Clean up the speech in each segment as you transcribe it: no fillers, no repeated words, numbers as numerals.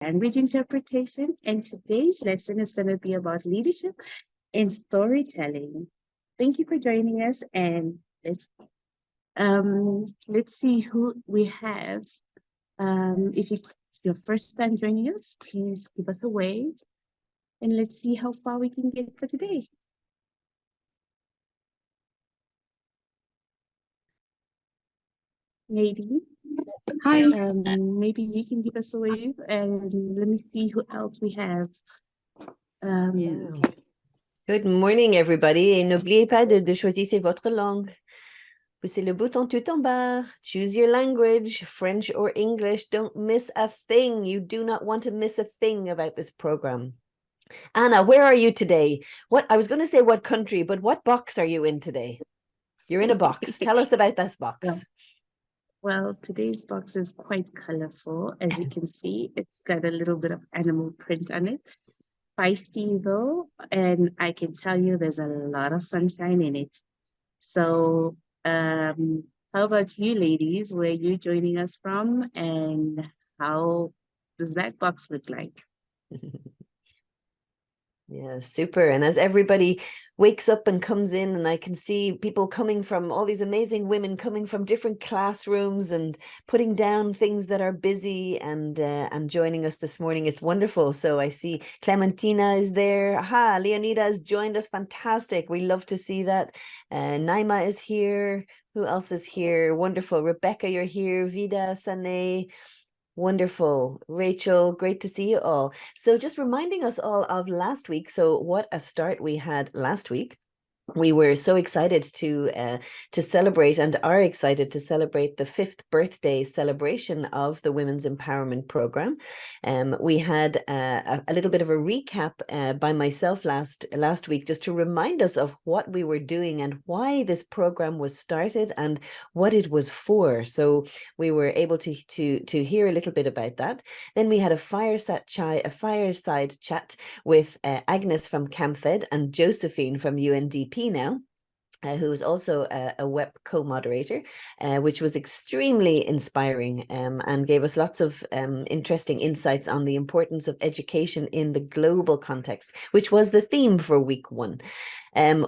language interpretation, and today's lesson is going to be about leadership and storytelling. Thank you for joining us, and let's see who we have. If it's your first time joining us, please give us a wave, and let's see how far we can get for today. Nadine, Hi. maybe you can give us a wave, and let me see who else we have. Good morning, everybody. Et n'oubliez pas de choisir votre langue. Poussez le bouton tout en bas. Choose your language, French or English. Don't miss a thing. You do not want to miss a thing about this program. Anna, where are you today? I was going to say what country, but what box are you in today? You're in a box. Tell us about this box. Well, today's box is quite colorful. As you can see, it's got a little bit of animal print on it. Feisty though, and I can tell you there's a lot of sunshine in it. So, how about you ladies? Where are you joining us from, and how does that box look like? Yeah, super. And as everybody wakes up and comes in, and I can see people coming from all these amazing women coming from different classrooms and putting down things that are busy and joining us this morning. It's wonderful. So I see Clementina is there. Aha, Leonida has joined us. Fantastic. We love to see that. Naima is here. Who else is here? Wonderful. Rebecca, you're here. Vida, Sane. Wonderful. Rachel, great to see you all. So just reminding us all of last week. So what a start we had last week. We were so excited to celebrate and are excited to celebrate the 5th birthday celebration of the Women's Empowerment Program. We had a little bit of a recap by myself last week, just to remind us of what we were doing and why this program was started and what it was for. So we were able to hear a little bit about that. Then we had a fireside chat with Agnes from CamFed and Josephine from UNDP now, who is also a WEP co-moderator, which was extremely inspiring and gave us lots of interesting insights on the importance of education in the global context, which was the theme for week 1.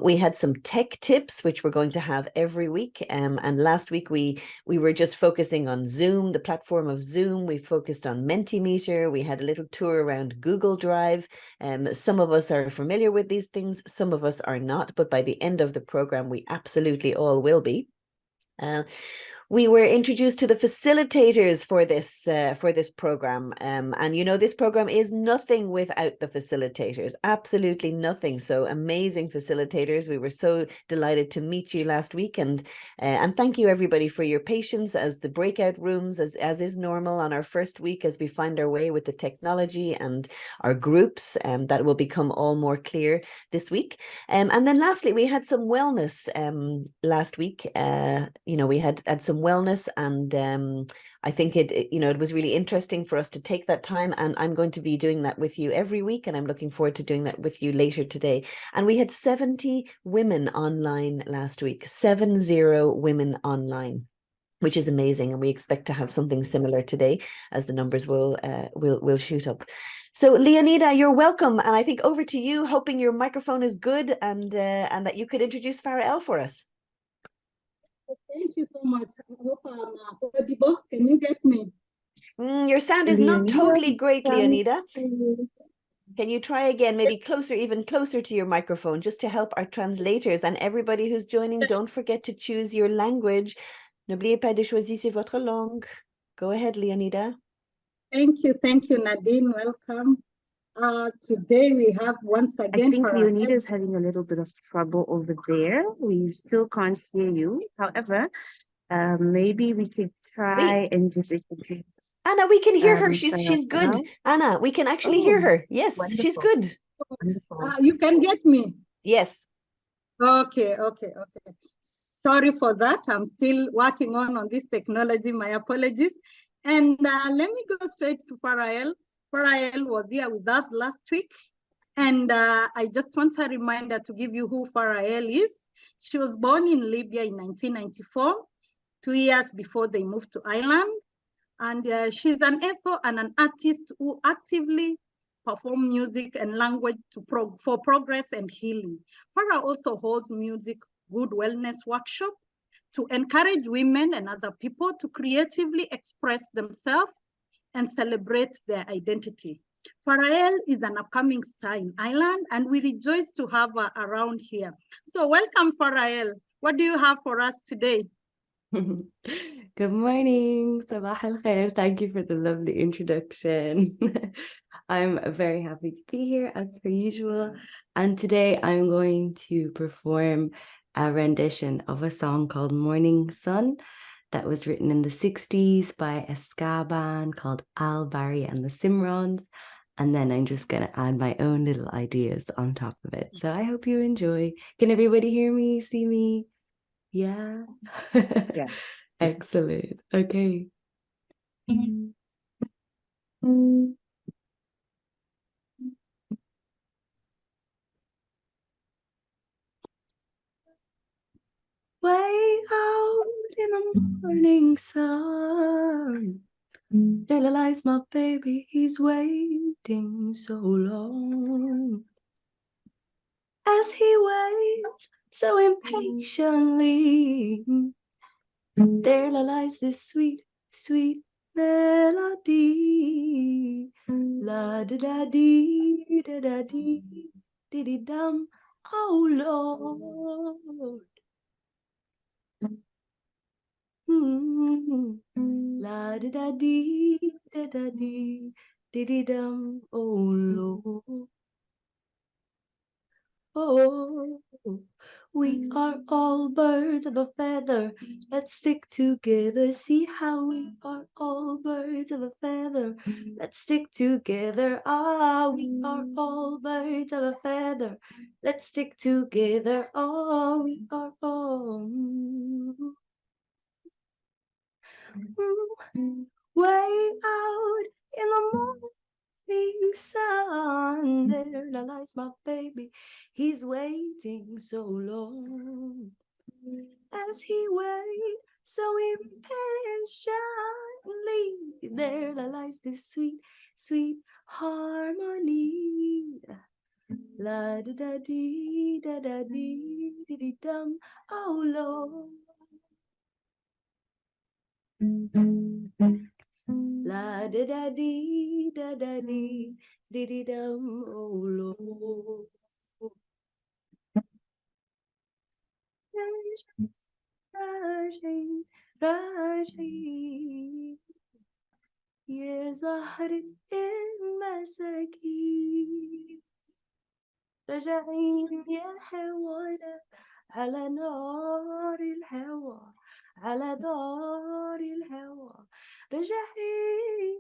We had some tech tips, which we're going to have every week. And last week, we were just focusing on Zoom, the platform of Zoom. We focused on Mentimeter. We had a little tour around Google Drive. Some of us are familiar with these things. Some of us are not. But by the end of the program, we absolutely all will be. We were introduced to the facilitators for this program. And you know, this program is nothing without the facilitators, absolutely nothing. So amazing facilitators. We were so delighted to meet you last week, and thank you everybody for your patience as the breakout rooms, as is normal on our first week, as we find our way with the technology and our groups, that will become all more clear this week. And then lastly, we had some wellness last week. You know, we had some wellness, and I think it was really interesting for us to take that time, and I'm going to be doing that with you every week, and I'm looking forward to doing that with you later today. And we had 70 women online last week, 70 women online, which is amazing, and we expect to have something similar today as the numbers will shoot up. So Leonida, you're welcome, and I think over to you, hoping your microphone is good and that you could introduce Farah for us. Thank you so much. I hope I'm audible. Can you get me? Your sound is not totally great, Leonida. Can you try again, maybe even closer to your microphone, just to help our translators and everybody who's joining? Don't forget to choose your language. N'oubliez pas de choisir votre langue. Go ahead, Leonida. Thank you, Nadine. Welcome. Today we have once again. I think Leonida is having a little bit of trouble over there. We still can't hear you. However, maybe we could try and just introduce. Anna, we can hear her. She's good. Anna, we can actually hear her. Yes, wonderful. She's good. You can get me? Yes. Okay. Sorry for that. I'm still working on this technology. My apologies. And let me go straight to Farael. Farael was here with us last week. And I just want a reminder to give you who Farael is. She was born in Libya in 1994, 2 years before they moved to Ireland. And she's an author and an artist who actively perform music and language for progress and healing. Farah also holds music good wellness workshop to encourage women and other people to creatively express themselves and celebrate their identity. Farael is an upcoming star in Ireland, and we rejoice to have her around here. So welcome, Farael. What do you have for us today? Good morning, Sabah al khair. Thank you for the lovely introduction. I'm very happy to be here as per usual. And today I'm going to perform a rendition of a song called Morning Sun that was written in the 60s by a ska band called Al Barry and the Simrons. And then I'm just going to add my own little ideas on top of it. So I hope you enjoy. Can everybody hear me, see me? Yeah. Yeah. Excellent. Okay. Way out in the morning sun, there lies my baby, he's waiting so long. As he waits so impatiently, there lies this sweet, sweet melody. La da da dee da da dee dee dee dum. Oh Lord. La da da dee da da dee dee dee dum. Oh Lord. Oh, we are all birds of a feather. Let's stick together. See how we are all birds of a feather. Let's stick together. Ah, we are all birds of a feather. Let's stick together. Oh, we are all. Way out in the morning sun, there lies my baby. He's waiting so long. As he waits so impatiently, there lies this sweet, sweet harmony. La da da dee da da dee dee dee dum. Oh Lord. La da da dee da da dee dee dee dum. Oh Lord. راجعين راجعين يا زهرة المساكين راجعين يا حوانا على نار الهوى على دار الهوى راجعين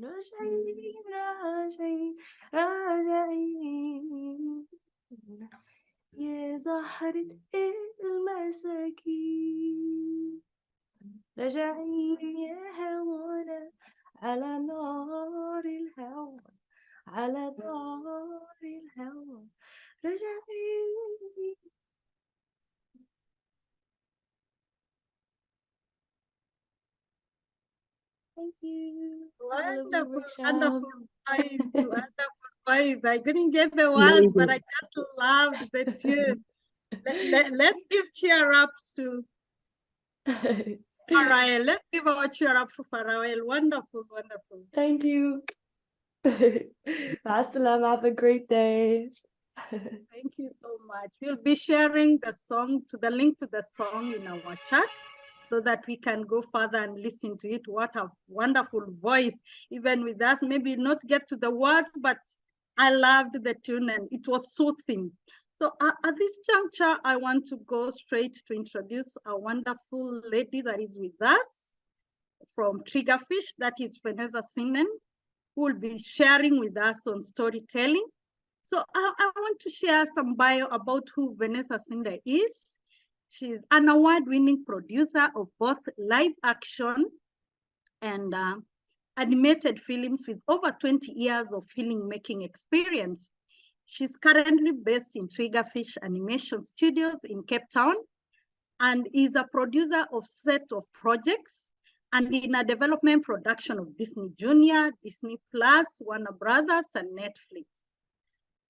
راجعين راجعين راجعين يا زهرة المساكين راجعين يا هوانا على نار الهوى على نار الهوى راجعين. Thank you. Wonderful, wonderful voice, wonderful voice. I couldn't get the words, Amazing. but I just loved the tune. Let's give cheer ups to Farael. Let's give our cheer up for Farael. Wonderful, wonderful. Thank you. Assalam, have a great day. Thank you so much. We'll be sharing the link to the song in our chat so that we can go further and listen to it. What a wonderful voice. Even with us, maybe not get to the words, but I loved the tune and it was soothing. So at this juncture, I want to go straight to introduce a wonderful lady that is with us from Triggerfish, that is Vanessa Sinnen, who will be sharing with us on storytelling. So I want to share some bio about who Vanessa Sinder is. She's an award-winning producer of both live action and animated films with over 20 years of filmmaking experience. She's currently based in Triggerfish Animation Studios in Cape Town and is a producer of set of projects and in a development production of Disney Junior, Disney Plus, Warner Brothers, and Netflix.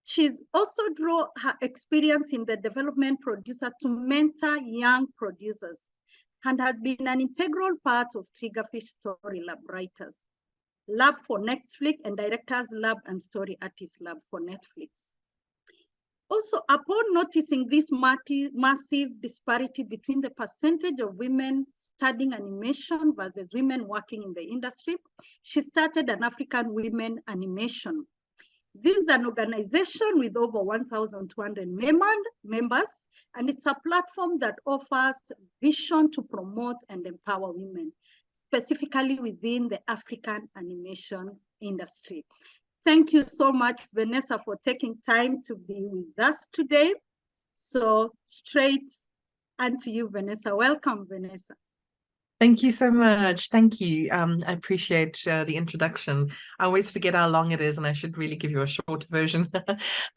She's also drawn her experience in the development producer to mentor young producers and has been an integral part of Triggerfish Story Lab writers, Lab for Netflix, and Directors Lab and Story Artists Lab for Netflix. Also, upon noticing this massive disparity between the percentage of women studying animation versus women working in the industry, she started an African Women Animation. This is an organization with over 1,200 members, and it's a platform that offers vision to promote and empower women, specifically within the African animation industry. Thank you so much, Vanessa, for taking time to be with us today. So straight onto you, Vanessa. Welcome, Vanessa. Thank you so much. Thank you. I appreciate the introduction. I always forget how long it is, and I should really give you a short version.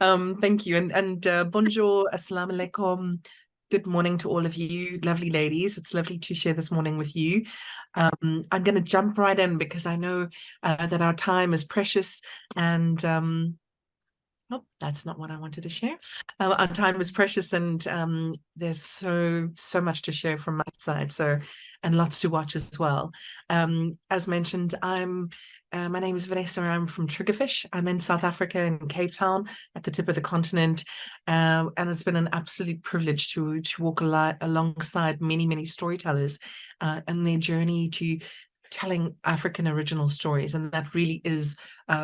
Thank you. And bonjour, assalamu alaikum. Good morning to all of you, lovely ladies. It's lovely to share this morning with you. I'm going to jump right in because I know that our time is precious, and oh, that's not what I wanted to share. Our time is precious, and there's so much to share from my side. And lots to watch as well. As mentioned, my name is Vanessa. I'm from Triggerfish. I'm in South Africa, in Cape Town, at the tip of the continent, and it's been an absolute privilege to walk alongside many storytellers and their journey to telling African original stories. And that really is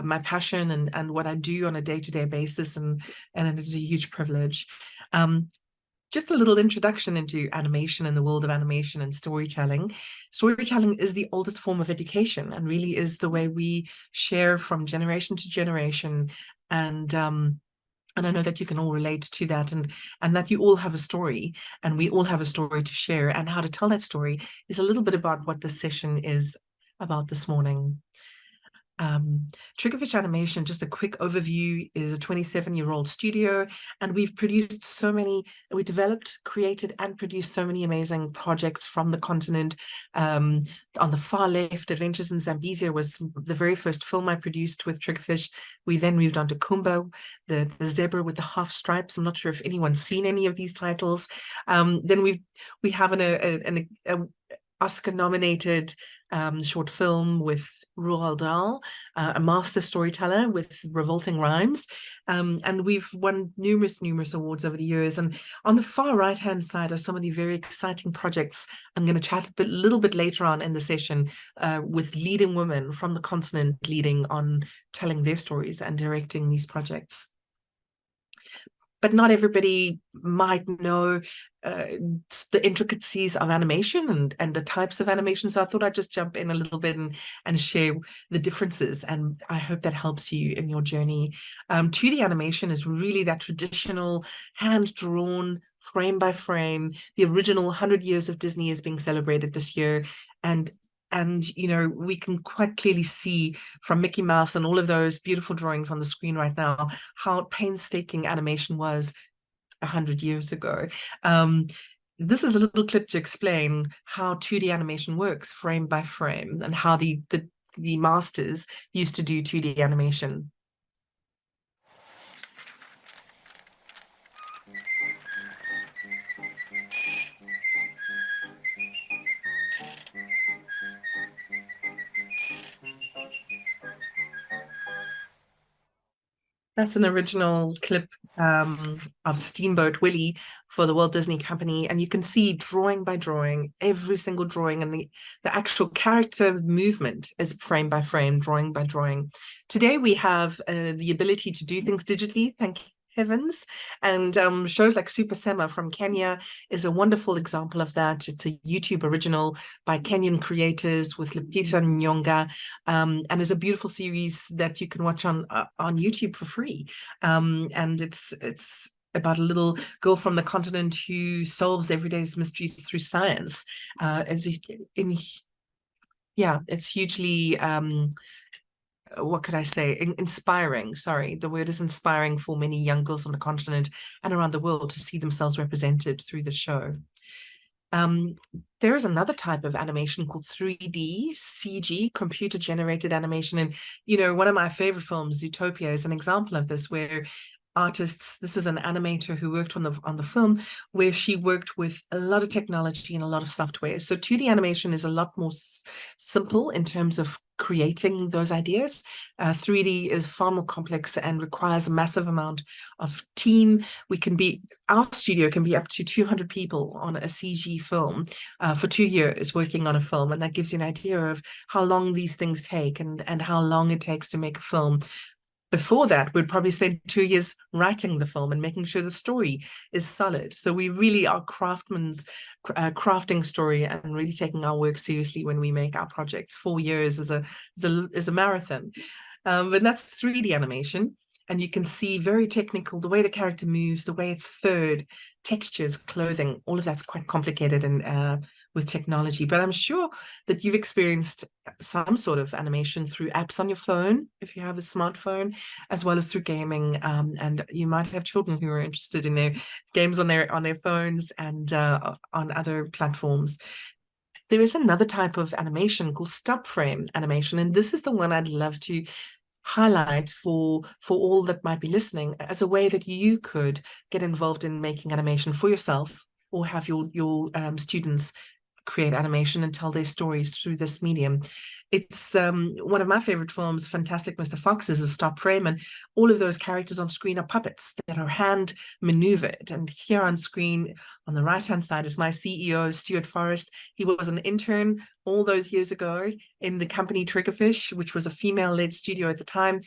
my passion and what I do on a day-to-day basis, and it is a huge privilege. Just a little introduction into animation and the world of animation and storytelling. Storytelling is the oldest form of education and really is the way we share from generation to generation. And I know that you can all relate to that, and that you all have a story, and we all have a story to share, and how to tell that story is a little bit about what this session is about this morning. Triggerfish Animation, just a quick overview, is a 27-year-old studio, and we've produced we developed, created, and produced so many amazing projects from the continent. On the far left, Adventures in Zambezia was the very first film I produced with Triggerfish. We then moved on to Kumba, the zebra with the half stripes. I'm not sure if anyone's seen any of these titles. Then we have an Oscar-nominated short film with Roald Dahl, a master storyteller with revolting rhymes, and we've won numerous awards over the years. And on the far right-hand side are some of the very exciting projects I'm going to chat a little bit later on in the session with leading women from the continent leading on telling their stories and directing these projects. But not everybody might know the intricacies of animation and the types of animation. So I thought I'd just jump in a little bit and share the differences. And I hope that helps you in your journey. 2D animation is really that traditional, hand-drawn, frame by frame. The original 100 years of Disney is being celebrated this year. And you know, we can quite clearly see from Mickey Mouse and all of those beautiful drawings on the screen right now how painstaking animation was 100 years ago. This is a little clip to explain how 2D animation works frame by frame, and how the masters used to do 2D animation. That's an original clip of Steamboat Willie for the Walt Disney Company. And you can see drawing by drawing, every single drawing, and the actual character movement is frame by frame, drawing by drawing. Today we have the ability to do things digitally, thank heavens, and shows like Super Sema from Kenya is a wonderful example of that. It's a YouTube original by Kenyan creators with Lupita Nyong'o, and is a beautiful series that you can watch on YouTube for free. And it's about a little girl from the continent who solves everyday's mysteries through science. It's hugely what could I say, inspiring. Sorry, the word is inspiring for many young girls on the continent and around the world to see themselves represented through the show. There is another type of animation called 3D CG, computer generated animation. And, you know, one of my favorite films, Utopia, is an example of this, where artists, this is an animator who worked on the film, where she worked with a lot of technology and a lot of software. So 2D animation is a lot more simple in terms of creating those ideas. 3D is far more complex and requires a massive amount of team. Our studio can be up to 200 people on a CG film for 2 years working on a film, and that gives you an idea of how long these things take and how long it takes to make a film. Before that, we'd probably spend 2 years writing the film and making sure the story is solid. So we really are craftsmen's crafting story and really taking our work seriously when we make our projects. 4 years is a marathon. But that's 3D animation. And you can see very technical, the way the character moves, the way it's furred, textures, clothing, all of that's quite complicated and with technology. But I'm sure that you've experienced some sort of animation through apps on your phone, if you have a smartphone, as well as through gaming. And you might have children who are interested in their games on their phones and on other platforms. There is another type of animation called stop frame animation, and this is the one I'd love to highlight for all that might be listening as a way that you could get involved in making animation for yourself, or have your students create animation and tell their stories through this medium. It's one of my favorite films, Fantastic Mr. Fox, is a stop frame, and all of those characters on screen are puppets that are hand maneuvered. And here on screen on the right hand side is my CEO, Stuart Forrest. He was an intern all those years ago in the company Triggerfish, which was a female-led studio at the time.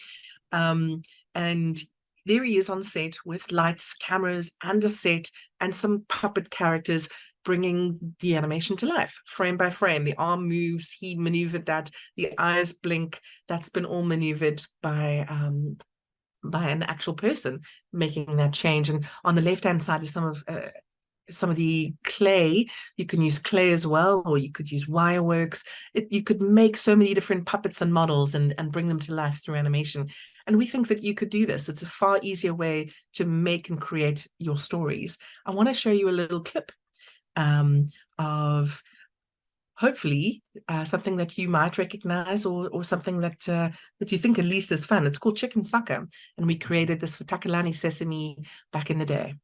And there he is on set with lights, cameras, and a set, and some puppet characters bringing the animation to life, frame by frame. The arm moves, he maneuvered that, the eyes blink, that's been all maneuvered by an actual person making that change. And on the left-hand side is some of the clay. You can use clay as well, or you could use wireworks. You could make so many different puppets and models and bring them to life through animation. And we think that you could do this. It's a far easier way to make and create your stories. I want to show you a little clip of hopefully something that you might recognize, or something that you think at least is fun. It's called Chicken Soccer, and we created this for Takalani Sesame back in the day.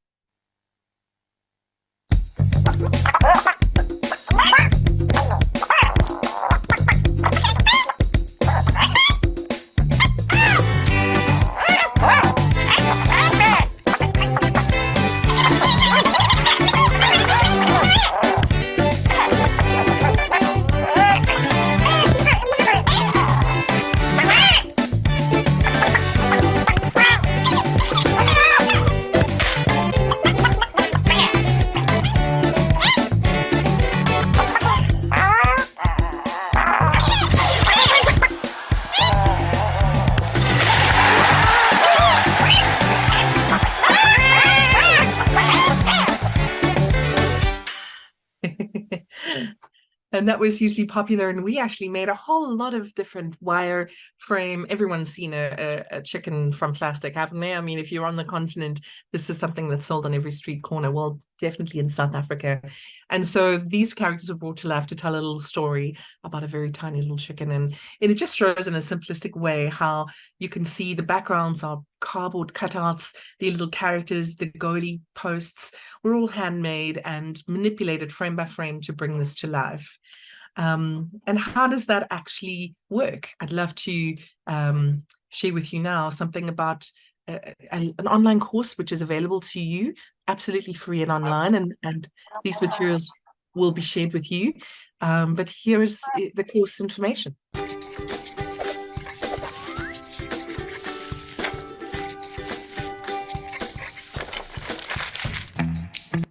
And that was hugely popular, and we actually made a whole lot of different wire frame. Everyone's seen a chicken from plastic, haven't they? I mean, if you're on the continent, this is something that's sold on every street corner. Well, definitely in South Africa. And so these characters were brought to life to tell a little story about a very tiny little chicken. And it just shows in a simplistic way how you can see the backgrounds are cardboard cutouts, the little characters, the goalie posts were all handmade and manipulated frame by frame to bring this to life. And how does that actually work? I'd love to share with you now something about an online course which is available to you absolutely free and online, and these materials will be shared with you. But here is the course information.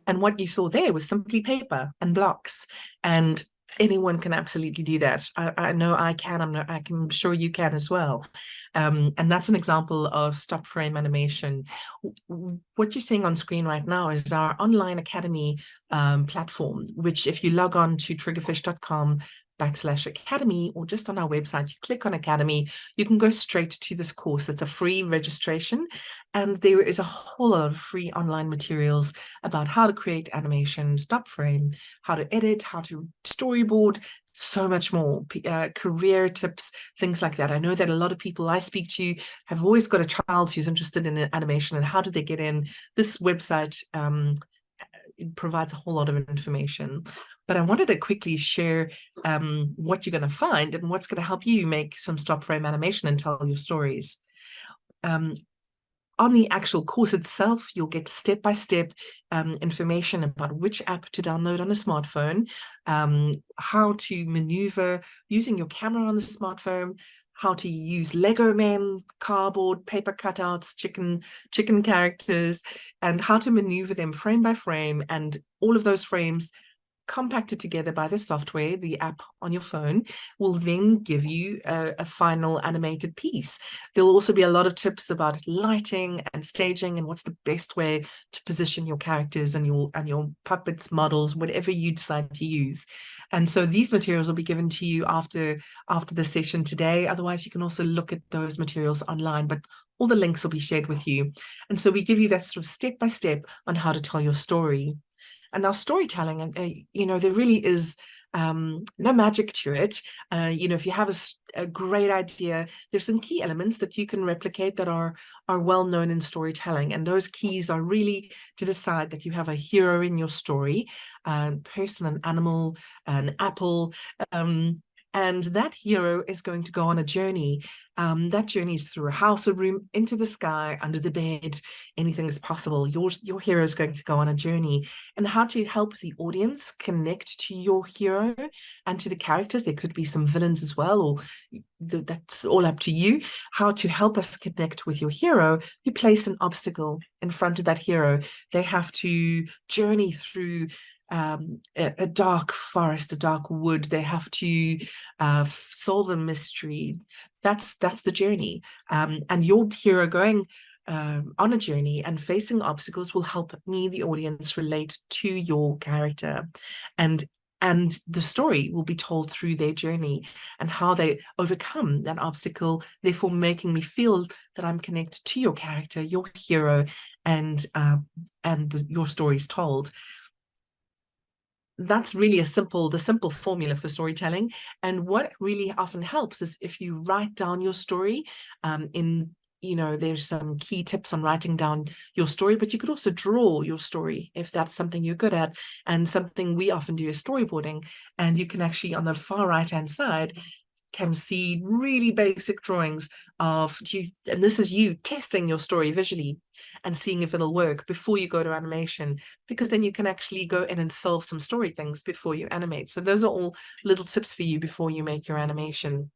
And what you saw there was simply paper and blocks, and anyone can absolutely do that. I know I can. I'm sure you can as well. And that's an example of stop frame animation. What you're seeing on screen right now is our online academy platform, which if you log on to triggerfish.com /academy, or just on our website, you click on Academy, you can go straight to this course. It's a free registration, and there is a whole lot of free online materials about how to create animation, stop frame, how to edit, how to storyboard, so much more, career tips, things like that. I know that a lot of people I speak to have always got a child who's interested in animation, and how do they get in? This website it provides a whole lot of information. But I wanted to quickly share what you're going to find and what's going to help you make some stop frame animation and tell your stories. On the actual course itself, you'll get step-by-step information about which app to download on a smartphone, how to maneuver using your camera on the smartphone, how to use Lego men, cardboard, paper cutouts, chicken characters, and how to maneuver them frame by frame, and all of those frames compacted together by the software, the app on your phone, will then give you a final animated piece. There'll also be a lot of tips about lighting and staging and what's the best way to position your characters and your puppets, models, whatever you decide to use. And so these materials will be given to you after the session today. Otherwise, you can also look at those materials online, but all the links will be shared with you. And so we give you that sort of step-by-step on how to tell your story. And now storytelling, there really is no magic to it. If you have a great idea, there's some key elements that you can replicate that are well known in storytelling. And those keys are really to decide that you have a hero in your story, a person, an animal, an apple, and that hero is going to go on a journey. That journey is through a house, a room, into the sky, under the bed. Anything is possible. Your hero is going to go on a journey. And how to help the audience connect to your hero and to the characters. There could be some villains as well, or that's all up to you. How to help us connect with your hero. You place an obstacle in front of that hero. They have to journey through a dark forest, a dark wood. They have to solve a mystery. That's the journey. And your hero going on a journey and facing obstacles will help me, the audience, relate to your character. And the story will be told through their journey and how they overcome that obstacle, therefore making me feel that I'm connected to your character, your hero, and your story is told. That's really the simple formula for storytelling. And what really often helps is if you write down your story there's some key tips on writing down your story, but you could also draw your story if that's something you're good at. And something we often do is storyboarding. And you can actually, on the far right-hand side, can see really basic drawings of you, and this is you testing your story visually and seeing if it'll work before you go to animation, because then you can actually go in and solve some story things before you animate. So those are all little tips for you before you make your animation.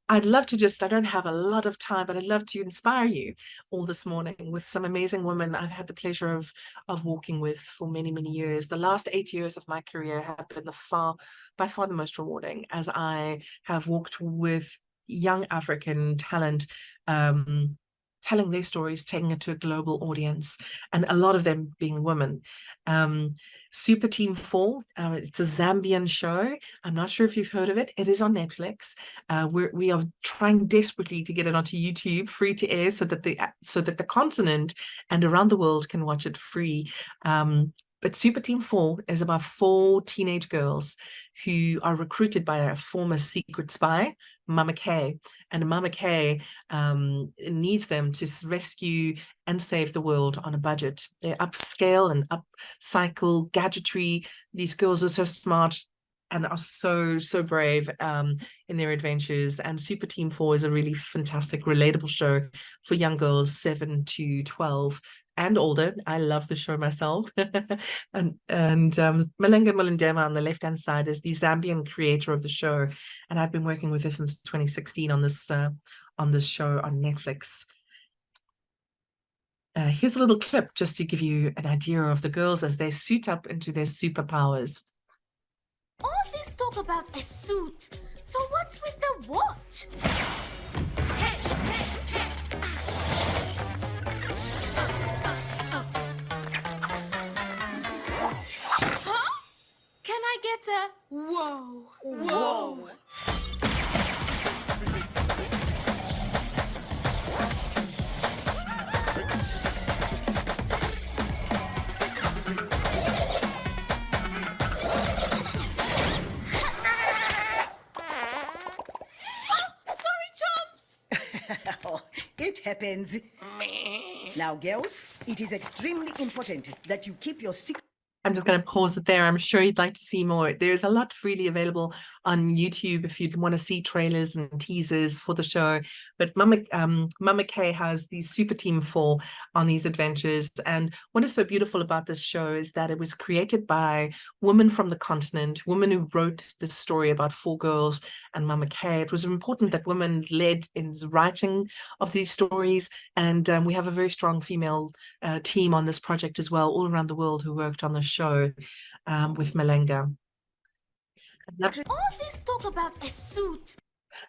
I'd love to I don't have a lot of time, but I'd love to inspire you all this morning with some amazing women I've had the pleasure of walking with for many, many years. The last 8 years of my career have been by far the most rewarding, as I have walked with young African talent, telling their stories, taking it to a global audience, and a lot of them being women. Super Team 4, it's a Zambian show. I'm not sure if you've heard of it. It is on Netflix. We are trying desperately to get it onto YouTube, free to air, so that the continent and around the world can watch it free. But Super Team 4 is about 4 teenage girls who are recruited by a former secret spy, Mama K. And Mama K needs them to rescue and save the world on a budget. They upscale and upcycle gadgetry. These girls are so smart and are so brave in their adventures. And Super Team 4 is a really fantastic, relatable show for young girls 7 to 12 and older. I love the show myself. and Malenga Mulindema on the left-hand side is the Zambian creator of the show, and I've been working with her since 2016 on this show on Netflix. Here's a little clip just to give you an idea of the girls as they suit up into their superpowers. All this talk about a suit, so what's with the watch? Huh? Can I get Whoa. Whoa. It happens. Now, girls, it is extremely important that you keep your secret. I'm just going to pause it there. I'm sure you'd like to see more. There's a lot freely available on YouTube if you'd want to see trailers and teasers for the show. But Mama K has these super team 4 on these adventures. And what is so beautiful about this show is that it was created by women from the continent, women who wrote this story about 4 girls and Mama K. It was important that women led in the writing of these stories. And we have a very strong female team on this project as well, all around the world, who worked on the show with Malenga. All this talk about a suit.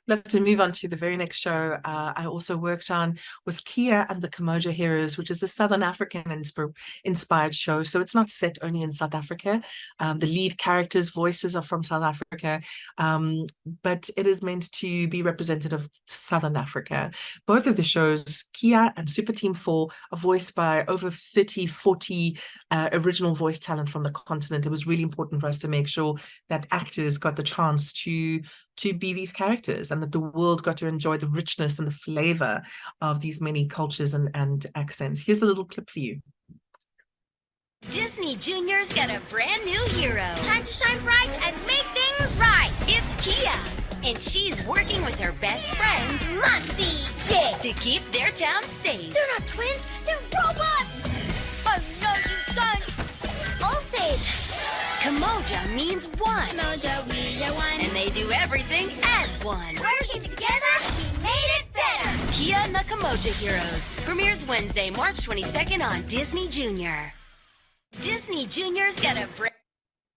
Love to move on to the very next show I also worked on was Kia and the Kamoja Heroes, which is a Southern African inspired show. So it's not set only in South Africa. The lead characters' voices are from South Africa, but it is meant to be representative of Southern Africa. Both of the shows, Kia and Super Team 4, are voiced by over 30, 40 original voice talent from the continent. It was really important for us to make sure that actors got the chance to be these characters and that the world got to enjoy the richness and the flavor of these many cultures and accents. Here's a little clip for you. Disney Junior's got a brand new hero. Time to shine bright and make things right. It's Kia, and she's working with her best friends Moxie, Jay. to keep their town safe. They're not twins, they're robots. Oh no, you son. All safe. Kamoja means one, Mojo, we are one. and they do everything as one. Working together, we made it better. Kia and the Kamoja Heroes premieres Wednesday, March 22nd on Disney Junior. Disney Junior's got a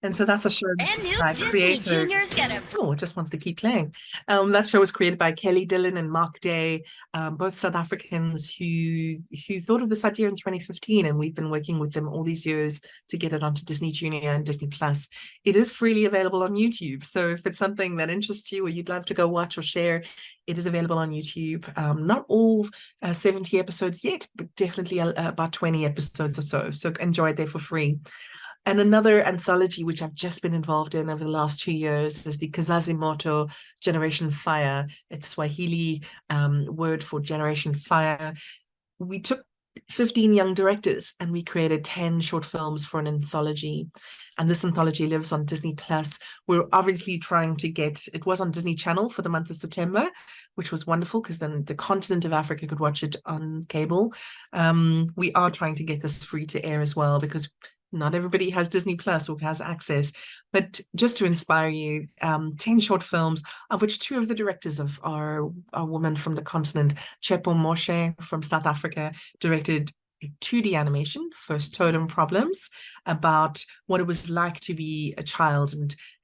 And so that's a show brand new by Disney creator. Junior's got a Oh, it just wants to keep playing. That show was created by Kelly Dillon and Mark Day, both South Africans who thought of this idea in 2015, and we've been working with them all these years to get it onto Disney Junior and Disney Plus. It is freely available on YouTube, so if it's something that interests you or you'd love to go watch or share, it is available on YouTube. Not all 70 episodes yet, but definitely about 20 episodes or so. So enjoy it there for free. And another anthology, which I've just been involved in over the last 2 years, is the Kizazi Moto Generation Fire. It's Swahili word for Generation Fire. We took 15 young directors and we created 10 short films for an anthology. And this anthology lives on Disney Plus. We're obviously trying to it was on Disney Channel for the month of September, which was wonderful because then the continent of Africa could watch it on cable. We are trying to get this free to air as well because not everybody has Disney Plus or has access, but just to inspire you, 10 short films, of which 2 of the directors are women from the continent. Chepo Moshe from South Africa directed 2D animation, First Totem Problems, about what it was like to be a child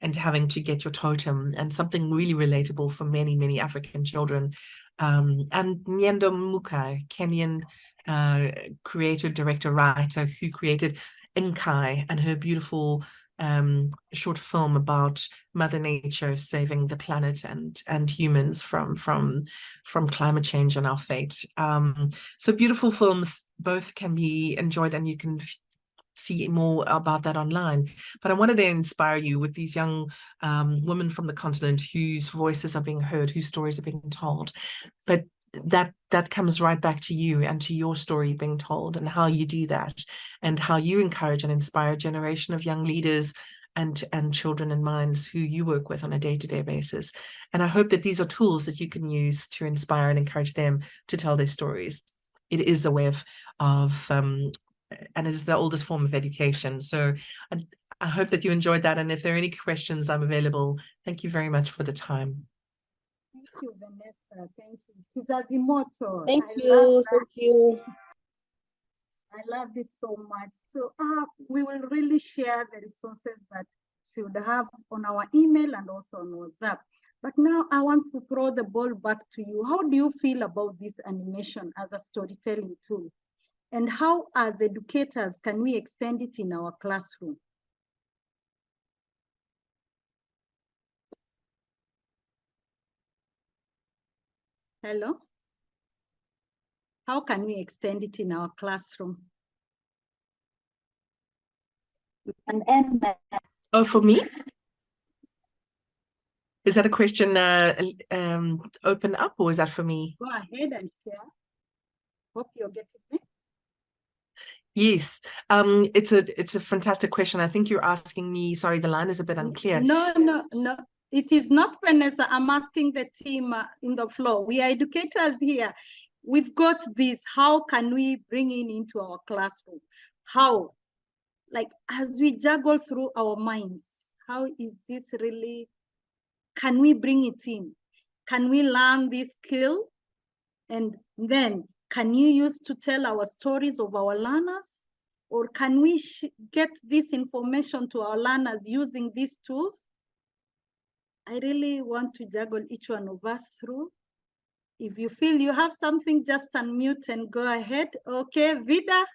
and having to get your totem, and something really relatable for many, many African children. And Nyendo Mukai, Kenyan creator, director, writer, who created Inkai and her beautiful short film about Mother Nature saving the planet and humans from climate change and our fate. So beautiful films, both can be enjoyed, and you can see more about that online. But I wanted to inspire you with these young women from the continent whose voices are being heard, whose stories are being told. But that comes right back to you and to your story being told, and how you do that, and how you encourage and inspire a generation of young leaders and children and minds who you work with on a day-to-day basis. And I hope that these are tools that you can use to inspire and encourage them to tell their stories. It is a way of and it is the oldest form of education. So I hope that you enjoyed that. And if there are any questions, I'm available. Thank you very much for the time. Thank you, Vanessa. Thank you. Kizazi Moto. Thank you. Thank you. I loved it so much. So we will really share the resources that you should have on our email and also on WhatsApp. But now I want to throw the ball back to you. How do you feel about this animation as a storytelling tool? And how, as educators, can we extend it in our classroom? Hello? How can we extend it in our classroom? Oh, for me? Is that a question open up, or is that for me? Go ahead and share. Hope you're getting me. Yes, it's a fantastic question. I think you're asking me, sorry, the line is a bit unclear. No. It is not Vanessa. I'm asking the team in the floor. We are educators here. We've got this. How can we bring it into our classroom? How? Like, as we juggle through our minds, how is this really? Can we bring it in? Can we learn this skill? And then, can you use to tell our stories of our learners? Or can we get this information to our learners using these tools? I really want to juggle each one of us through. If you feel you have something, just unmute and go ahead. Okay, Vida.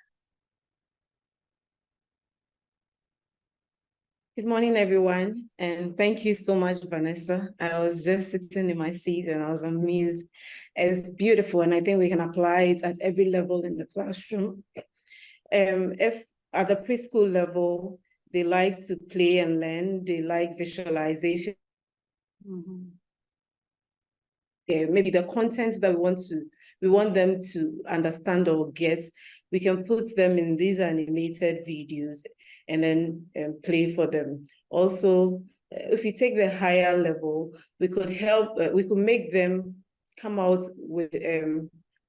Good morning, everyone, and thank you so much, Vanessa. I was just sitting in my seat and I was amused. It's beautiful, and I think we can apply it at every level in the classroom. If at the preschool level, they like to play and learn, they like visualization. Maybe the content that we want them to understand or get, we can put them in these animated videos and then play for them. Also, if we take the higher level, we could make them come out with,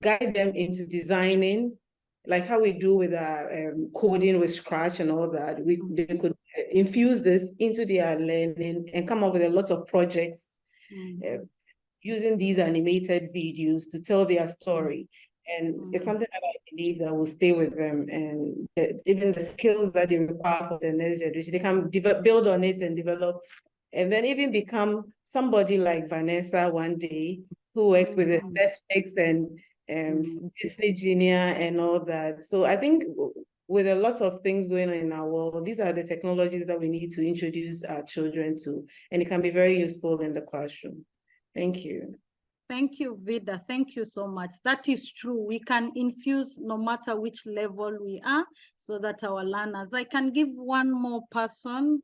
guide them into designing, like how we do with our coding with Scratch and all that. They could infuse this into their learning and come up with a lot of projects using these animated videos to tell their story. And it's something that I believe that will stay with them, and even the skills that they require for the next generation, they can build on it and develop, and then even become somebody like Vanessa one day, who works with Netflix and Disney Junior and all that. So I think with a lot of things going on in our world, these are the technologies that we need to introduce our children to, and it can be very useful in the classroom. Thank you. Thank you, Vida. Thank you so much. That is true. We can infuse no matter which level we are, so that our learners, I can give one more person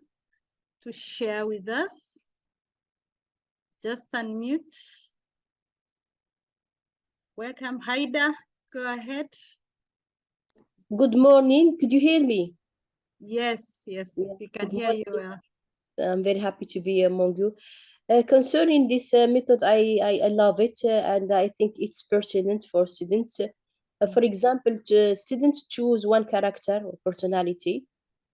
to share with us. Just unmute. Welcome, Haida. Go ahead. Good morning. Could you hear me? Yes, we can hear you well. I'm very happy to be among you. Concerning this method, I love it, and I think it's pertinent for students. For example, students choose one character or personality.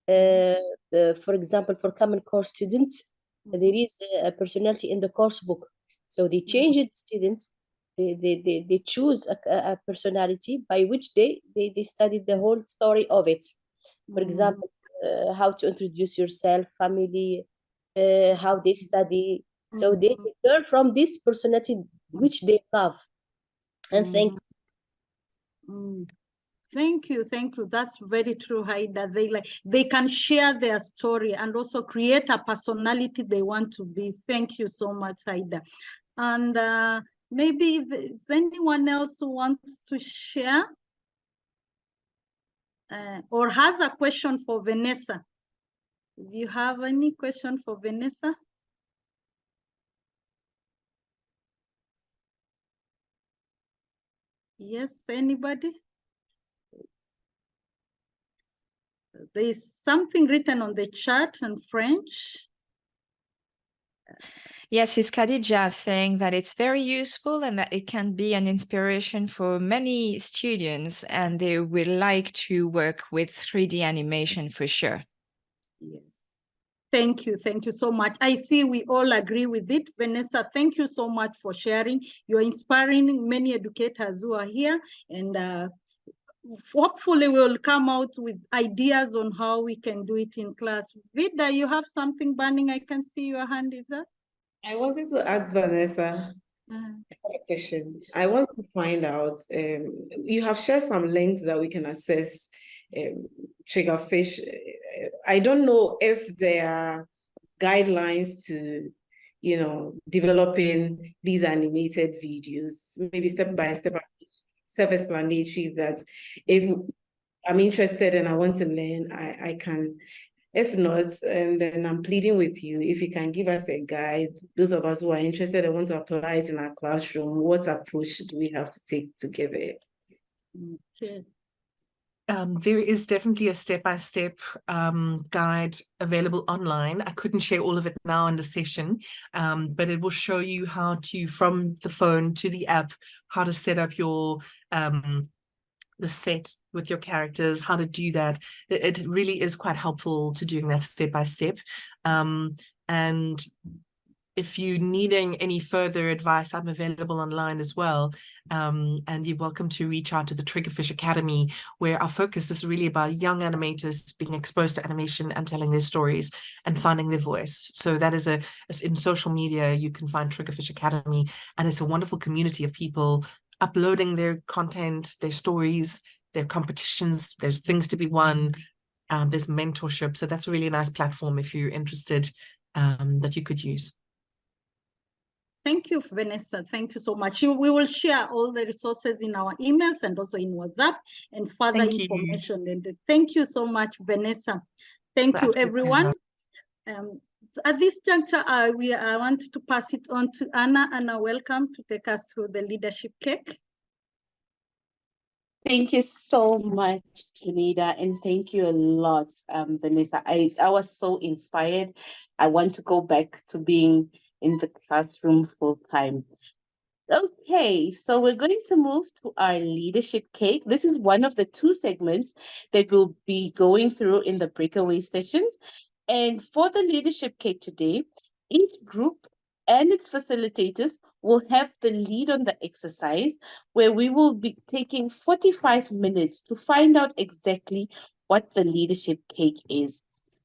For example, for common core students, there is a personality in the course book. So they change it, students. They choose a personality by which they study the whole story of it. For example, how to introduce yourself, family, how they study. So they learn from this personality which they love. And thank you. Thank you. That's very true, Haida. They can share their story and also create a personality they want to be. Thank you so much, Haida. And maybe if there's anyone else who wants to share or has a question for Vanessa. If you have any question for Vanessa? Yes, anybody? There is something written on the chat in French. Yes, it's Khadija saying that it's very useful and that it can be an inspiration for many students, and they would like to work with 3D animation for sure. Yes. Thank you so much. I see we all agree with it. Vanessa, thank you so much for sharing. You're inspiring many educators who are here, and hopefully we'll come out with ideas on how we can do it in class. Vida, you have something burning. I can see your hand is up. I wanted to ask Vanessa a question. I want to find out, you have shared some links that we can access Triggerfish. I don't know if there are guidelines to developing these animated videos, maybe step by step, self-explanatory, that if I'm interested and I want to learn, I can. If not, and then I'm pleading with you, if you can give us a guide, those of us who are interested and want to apply it in our classroom, what approach do we have to take together? Okay. There is definitely a step-by-step guide available online. I couldn't share all of it now in the session, but it will show you how to, from the phone to the app, how to set up your the set with your characters, how to do that. It really is quite helpful to doing that step by step. And if you're needing any further advice, I'm available online as well. And you're welcome to reach out to the Triggerfish Academy, where our focus is really about young animators being exposed to animation and telling their stories and finding their voice. So that is in social media, you can find Triggerfish Academy, and it's a wonderful community of people uploading their content, their stories, their competitions. There's things to be won. There's mentorship. So that's a really nice platform if you're interested, that you could use. Thank you, Vanessa. Thank you so much. We will share all the resources in our emails and also in WhatsApp and further information. And thank you so much, Vanessa. Thank you, everyone. At this juncture, I want to pass it on to Anna. Anna, welcome to take us through the leadership cake. Thank you so much, Janida, and thank you a lot, Vanessa. I was so inspired. I want to go back to being in the classroom full time. Okay, so we're going to move to our leadership cake. This is one of the 2 segments that we'll be going through in the breakaway sessions. And for the leadership cake today, each group and its facilitators will have the lead on the exercise, where we will be taking 45 minutes to find out exactly what the leadership cake is.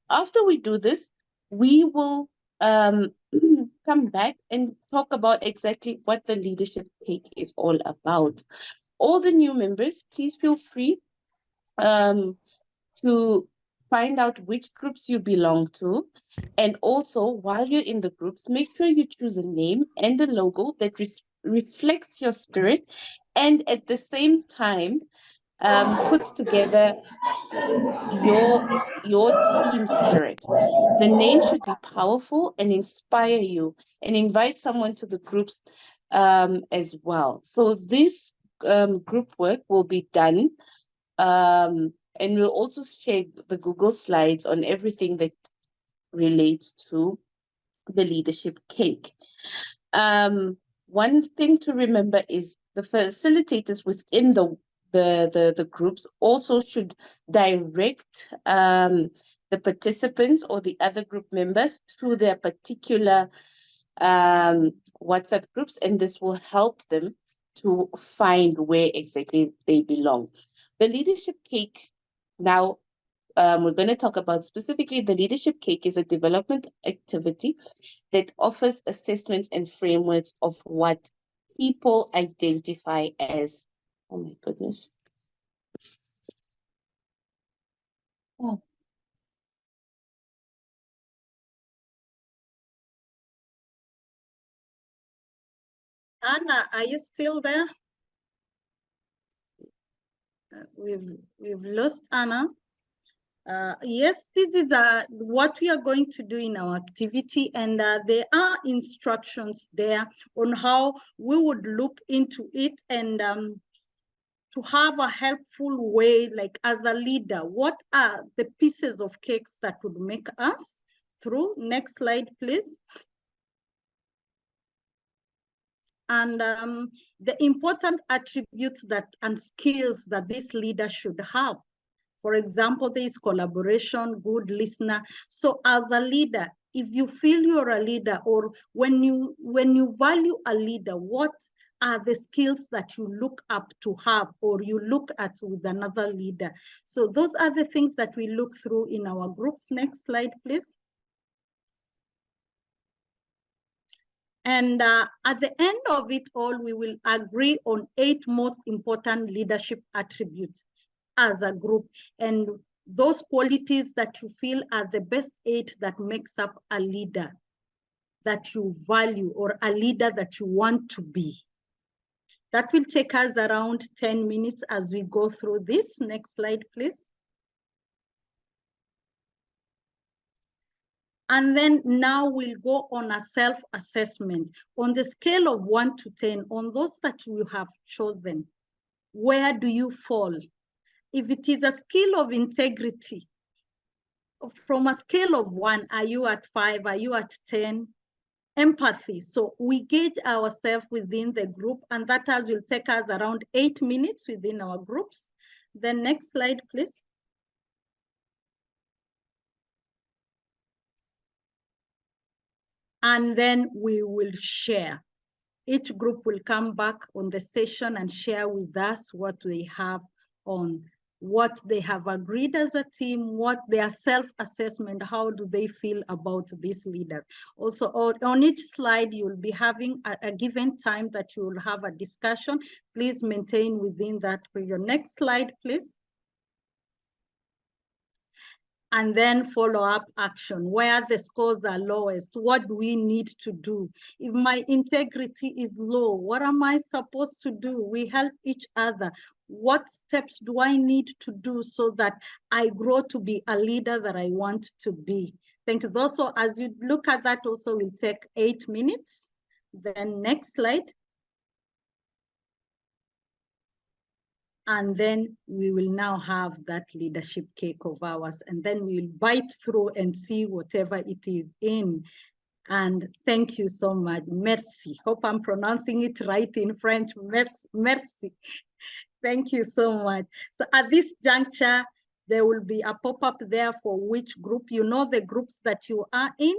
After we do this, we will come back and talk about exactly what the leadership cake is all about. All the new members, please feel free to find out which groups you belong to. And also, while you're in the groups, make sure you choose a name and a logo that reflects your spirit, and at the same time puts together your team spirit. The name should be powerful and inspire you, and invite someone to the groups as well. So this group work will be done, and we'll also share the Google Slides on everything that relates to the leadership cake. One thing to remember is the facilitators within the groups also should direct the participants or the other group members through their particular WhatsApp groups, and this will help them to find where exactly they belong. The leadership cake, now we're going to talk about specifically the leadership cake, is a development activity that offers assessments and frameworks of what people identify as, oh my goodness. Oh. Anna, are you still there? We've lost Anna. Yes, this is what we are going to do in our activity, and there are instructions there on how we would look into it, and to have a helpful way, like as a leader, what are the pieces of cakes that would make us through? Next slide, please. And the important attributes and skills that this leader should have. For example, there is collaboration, good listener. So as a leader, if you feel you're a leader, or when you value a leader, what are the skills that you look up to have, or you look at with another leader? So those are the things that we look through in our groups. Next slide, please. And at the end of it all, we will agree on 8 most important leadership attributes as a group, and those qualities that you feel are the best 8 that makes up a leader. that you value or a leader that you want to be. That will take us around 10 minutes as we go through this. Next slide, please. And then now we'll go on a self-assessment. On the scale of 1 to 10, on those that you have chosen, where do you fall? If it is a skill of integrity, from a scale of 1, are you at 5? Are you at 10? Empathy. So we gauge ourselves within the group, and that will take us around 8 minutes within our groups. The next slide, please. And then we will share. Each group will come back on the session and share with us what they have on, what they have agreed as a team, what their self-assessment, how do they feel about this leader. Also, on each slide, you'll be having a given time that you will have a discussion. Please maintain within that period. Next slide, please. And then follow-up action, where the scores are lowest, what do we need to do? If my integrity is low, what am I supposed to do? We help each other. What steps do I need to do so that I grow to be a leader that I want to be? Thank you. Also, as you look at that, also will take 8 minutes. Then next slide. And then we will now have that leadership cake of ours, and then we will bite through and see whatever it is in. And thank you so much. Merci. Hope I'm pronouncing it right in French. Merci. Thank you so much. So at this juncture, there will be a pop-up there for which group. You know the groups that you are in.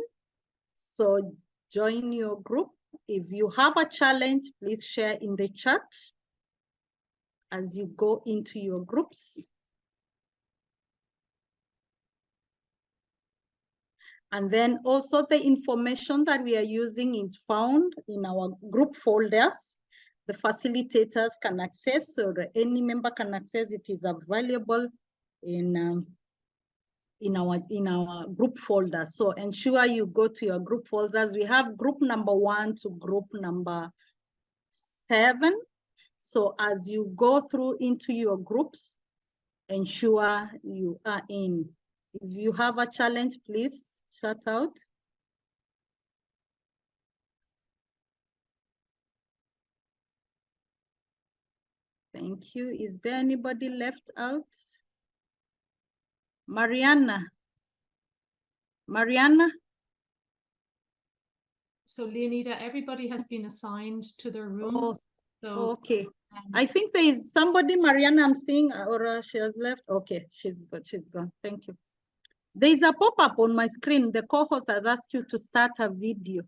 So join your group. If you have a challenge, please share in the chat as you go into your groups. And then also the information that we are using is found in our group folders. The facilitators can access, or any member can access. It is available in our group folders. So ensure you go to your group folders. We have group number 1 to group number 7. So as you go through into your groups, ensure you are in. If you have a challenge, please shout out. Thank you. Is there anybody left out? Mariana. Mariana? So Leonida, everybody has been assigned to their rooms. So, okay. I think there is somebody, Mariana, I'm seeing, or she has left. Okay, she's good. She's gone. Thank you. There is a pop-up on my screen. The co-host has asked you to start a video.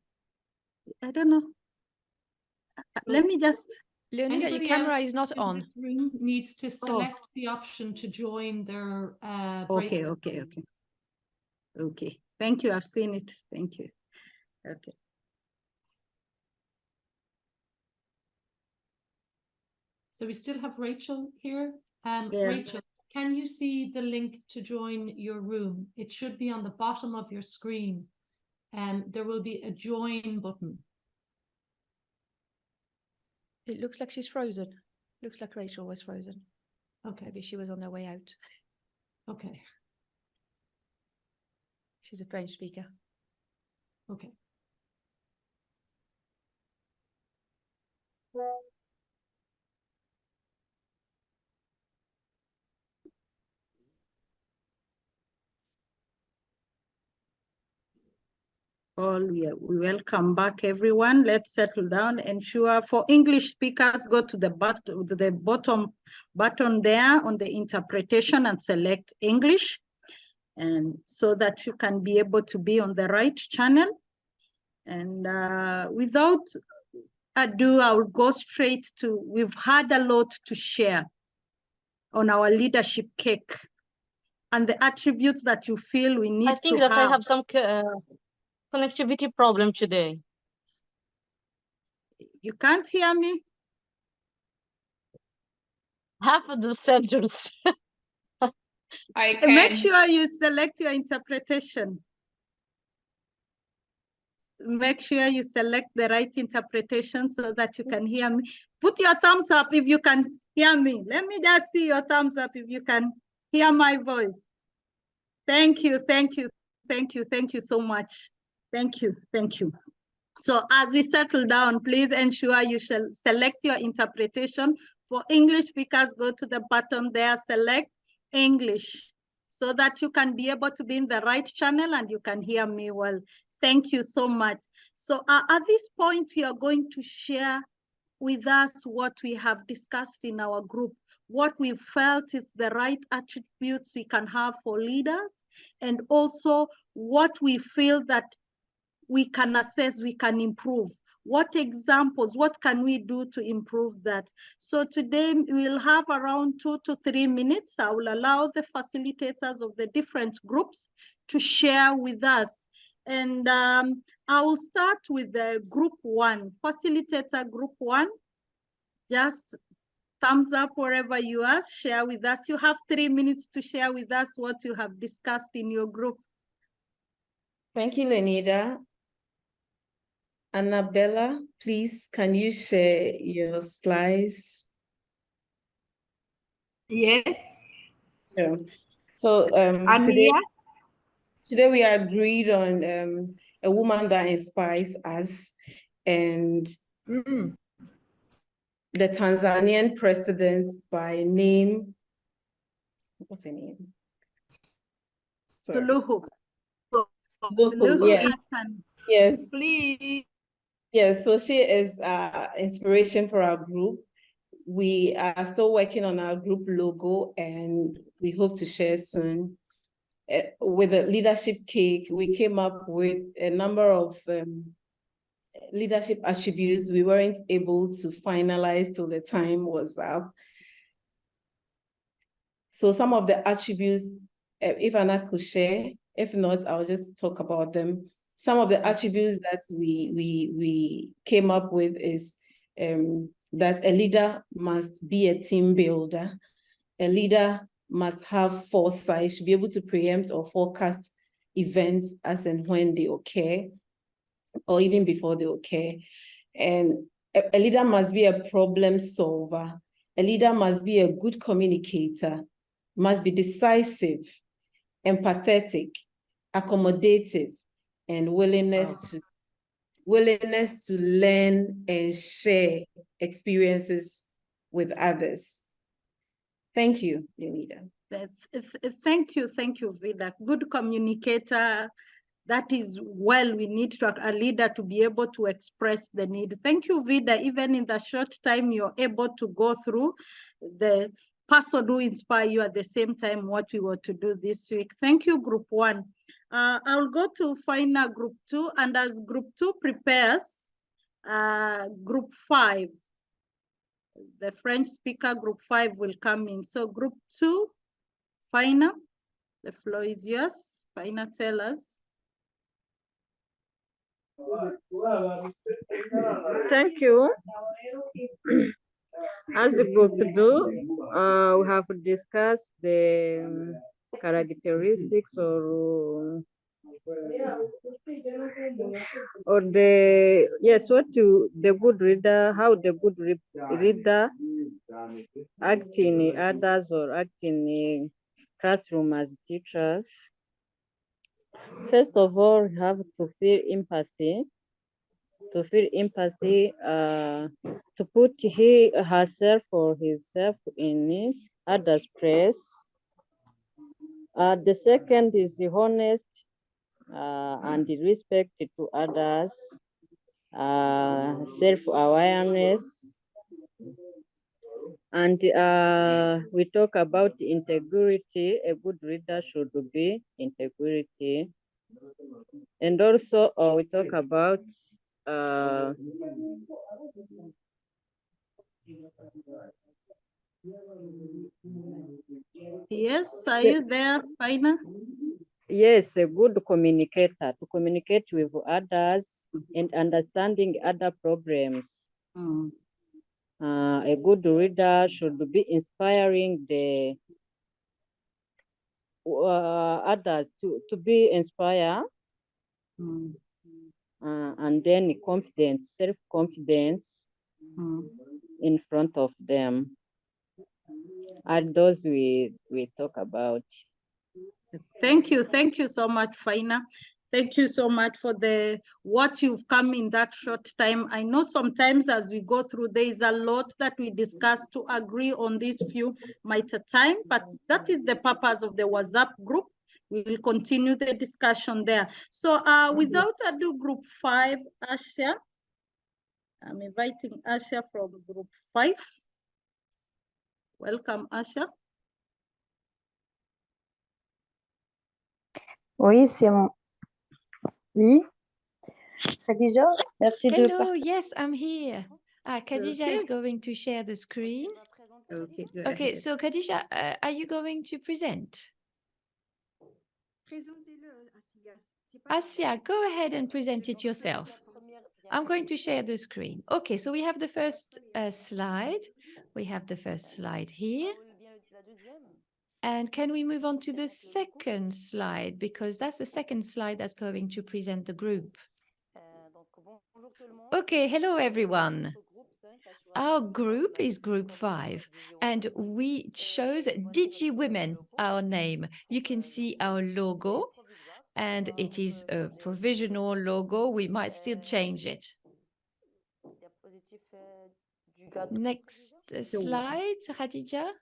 I don't know. So let me just. Leonida, your camera is not on. This room needs to select the option to join their break. Okay. Thank you. I've seen it. Thank you. Okay. So we still have Rachel here. Yeah. Rachel, can you see the link to join your room? It should be on the bottom of your screen. There will be a join button. It looks like she's frozen. Looks like Rachel was frozen. Okay. Maybe she was on her way out. Okay. She's a French speaker. Okay. We welcome back, everyone. Let's settle down. Ensure for English speakers, go to the bottom button there on the interpretation and select English, and so that you can be able to be on the right channel. And without ado, I will go straight to, we've had a lot to share on our leadership cake and the attributes that you feel we need to have. I think that I have some connectivity problem today. You can't hear me? Half of the sentence. I can. Make sure you select your interpretation. make sure you select the right interpretation so that you can hear me. Put your thumbs up if you can hear me. Let me just see your thumbs up if you can hear my voice. Thank you, thank you, thank you, thank you so much. Thank you, thank you. So as we settle down, please ensure you shall select your interpretation. For English speakers, go to the button there, select English, so that you can be able to be in the right channel and you can hear me well. Thank you so much. So at this point, we are going to share with us what we have discussed in our group, what we felt is the right attributes we can have for leaders, and also what we feel that we can assess, we can improve. What examples, what can we do to improve that? So today we'll have around 2 to 3 minutes. I will allow the facilitators of the different groups to share with us. And I will start with the group 1, facilitator group 1. Just thumbs up wherever you are, share with us. You have 3 minutes to share with us what you have discussed in your group. Thank you, Lenida. Annabella, please, can you share your slides? Yes. Yeah. So today we agreed on a woman that inspires us, and the Tanzanian president by name, what's her name? Suluhu. Suluhu, yes. Yes. Please. Yes, so she is inspiration for our group. We are still working on our group logo and we hope to share soon. With the leadership cake, we came up with a number of leadership attributes we weren't able to finalize till the time was up. So some of the attributes, if Anna could share, if not, I'll just talk about them. Some of the attributes that we came up with is that a leader must be a team builder. A leader must have foresight, should be able to preempt or forecast events as and when they occur, or even before they occur. And a leader must be a problem solver. A leader must be a good communicator, must be decisive, empathetic, accommodative, and willingness to learn and share experiences with others. Thank you, Lenida. Thank you, Vida. Good communicator. That is, well, we need a leader to be able to express the need. Thank you, Vida. Even in the short time you're able to go through, the person who inspire you at the same time what we were to do this week. Thank you, group 1. I'll go to final group 2, and as group 2 prepares, group 5, the French speaker group 5 will come in. So group 2, Faina, the floor is yours. Faina, tell us. Thank you. As a group do, we have discussed the characteristics or the good reader, how the good reader act in others or act in classroom as teachers. First of all, you have to feel empathy. To feel empathy, to put herself or himself in others' place. The second is honest and respect to others, self-awareness. And we talk about integrity. A good reader should be integrity. And also we talk about yes, are you there, Faina? Yes, a good communicator, to communicate with others and understanding other problems. A good reader should be inspiring the others to be inspired. and then confidence, self-confidence in front of them are those we talk about. Thank you so much, Faina. Thank you so much for what you've come in that short time. I know sometimes as we go through, there is a lot that we discuss to agree on these few might take time, but that is the purpose of the WhatsApp group. We will continue the discussion there. So without ado, group 5, Asha. I'm inviting Asha from group 5. Welcome, Asha. Oui, c'est moi. Oui. Khadija, merci de Hello, yes, I'm here. Khadija is going to share the screen. Okay, go Okay, ahead. so Khadija, are you going to present? Asia, go ahead and present it yourself. I'm going to share the screen. Okay, so we have the first slide. We have the first slide here. And can we move on to the second slide? Because that's the second slide that's going to present the group. Okay, hello everyone. Our group is group 5 and we chose Digi Women, our name. You can see our logo and it is a provisional logo. We might still change it. Next slide, Khadija.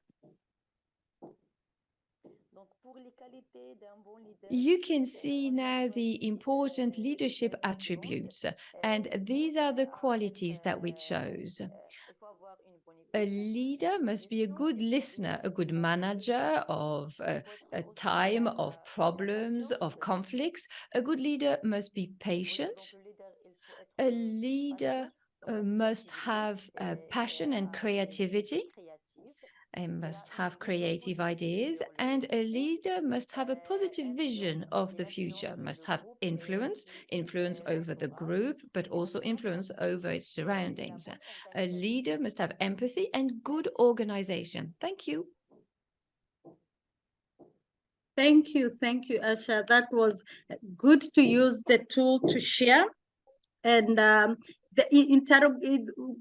You can see now the important leadership attributes, and these are the qualities that we chose. A leader must be a good listener, a good manager of a time, of problems, of conflicts. A good leader must be patient. A leader must have passion and creativity. It must have creative ideas, and a leader must have a positive vision of the future, must have influence over the group, but also influence over its surroundings. A leader must have empathy and good organization. Thank you. Thank you, Asha. That was good to use the tool to share. And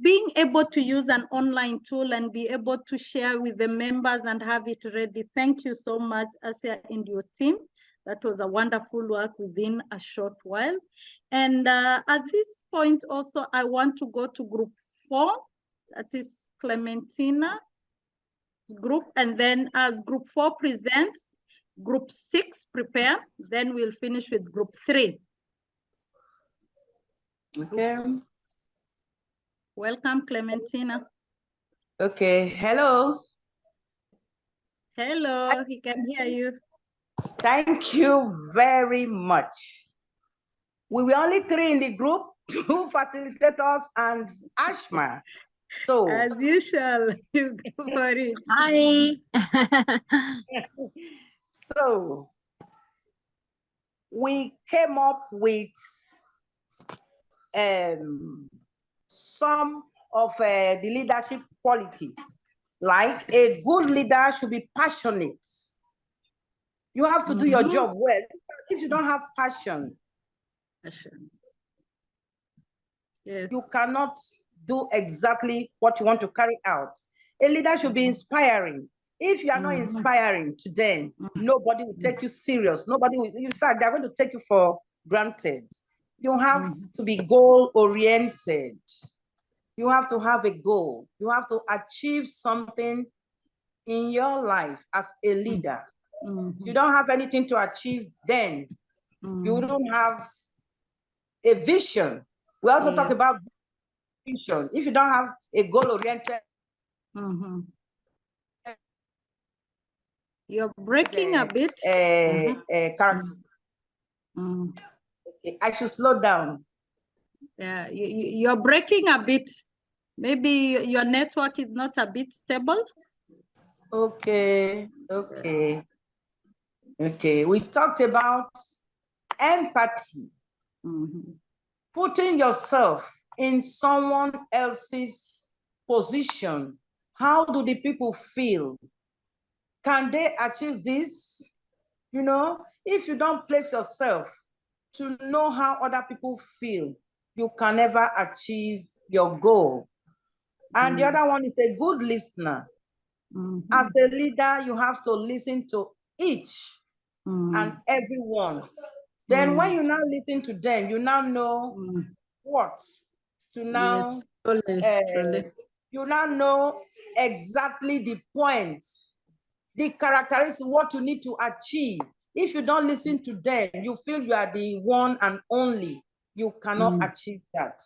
being able to use an online tool and be able to share with the members and have it ready. Thank you so much, Asia, and your team. That was a wonderful work within a short while. And at this point also, I want to go to group 4, that is Clementina group. And then as group 4 presents, group 6 prepare, then we'll finish with group 3. Okay. Welcome, Clementina. Okay. Hello. Hello, he can hear you. Thank you very much. We were only 3 in the group, 2 facilitators and Ashma. So as usual, you go for it. Hi. So we came up with some of the leadership qualities. Like a good leader should be passionate. You have to do your job well. If you don't have passion, yes, you cannot do exactly what you want to carry out. A leader should be inspiring. If you are not inspiring to them, nobody will take you serious. Nobody will, in fact, they're going to take you for granted. You have to be goal-oriented. You have to have a goal. You have to achieve something in your life as a leader. If you don't have anything to achieve, then you don't have a vision. We also talk about vision. If you don't have a goal-oriented, you're breaking a bit. Character. Okay, I should slow down. Yeah, you're breaking a bit. Maybe your network is not a bit stable. Okay. We talked about empathy. Putting yourself in someone else's position. How do the people feel? Can they achieve this? You know, if you don't place yourself to know how other people feel, you can never achieve your goal. And the other one is a good listener. As a leader, you have to listen to each and everyone. Then when you now listen to them, you now know what to now, you now know exactly the points, the characteristics, what you need to achieve. If you don't listen to them, you feel you are the one and only. You cannot achieve that.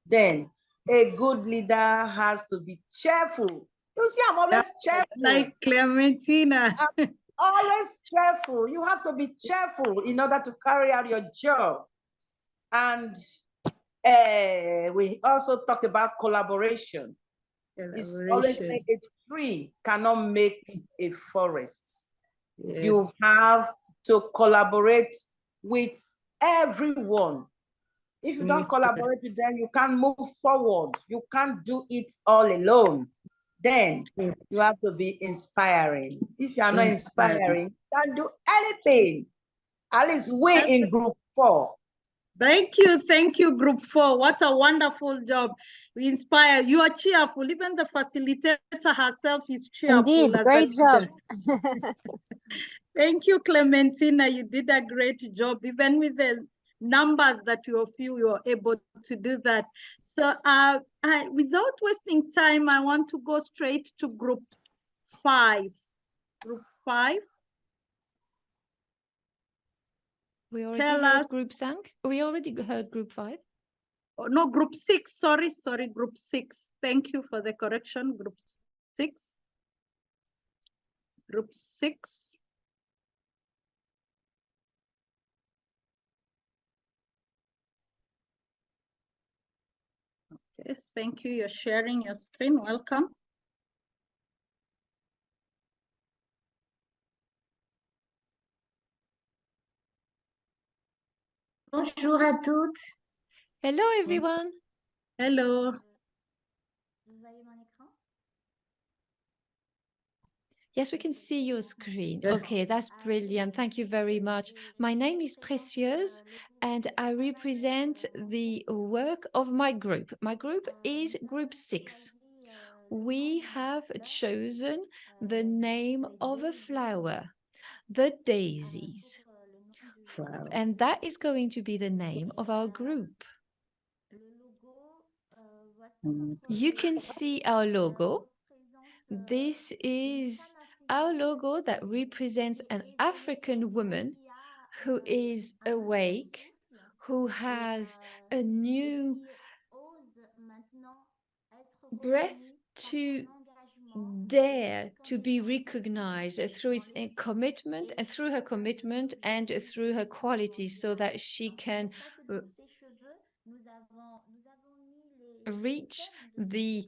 Then a good leader has to be cheerful. You see, I'm always cheerful. Like Clementina. I'm always cheerful. You have to be cheerful in order to carry out your job. And we also talk about collaboration. It's always say a tree cannot make a forest. Yes. You have to collaborate with everyone. If you don't collaborate with them, you can't move forward. You can't do it all alone. Then you have to be inspiring. If you are not inspiring, you can't do anything. At least we in group 4. Thank you, group 4. What a wonderful job. We inspire. You are cheerful. Even the facilitator herself is cheerful. Indeed, great job. Thank you, Clementina. You did a great job. Even with the numbers that you were able to do that. So without wasting time, I want to go straight to group 5. Group 5. We already heard group 5. We already heard group 5. Oh, no, group 6. Sorry, group 6. Thank you for the correction. Group 6. Group 6. Okay, thank you. You're sharing your screen. Welcome. Bonjour à toutes. Hello, everyone. Hello. Yes, we can see your screen. Yes. Okay, that's brilliant. Thank you very much. My name is Précieuse, and I represent the work of my group. My group is Group 6. We have chosen the name of a flower, the daisies. Wow. And that is going to be the name of our group. You can see our logo. This is our logo that represents an African woman who is awake, who has a new breath to dare to be recognized through its commitment and through her commitment and through her qualities so that she can reach the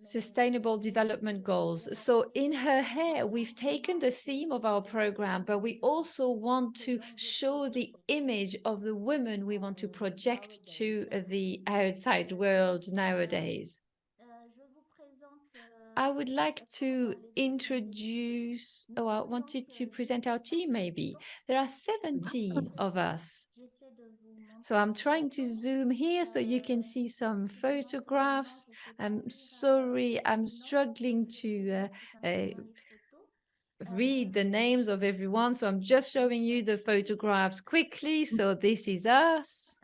Sustainable Development Goals. So in her hair, we've taken the theme of our program, but we also want to show the image of the women we want to project to the outside world nowadays. I would like to introduce, I wanted to present our team maybe. There are 17 of us. So I'm trying to zoom here so you can see some photographs. I'm sorry, I'm struggling to read the names of everyone. So I'm just showing you the photographs quickly. So this is us.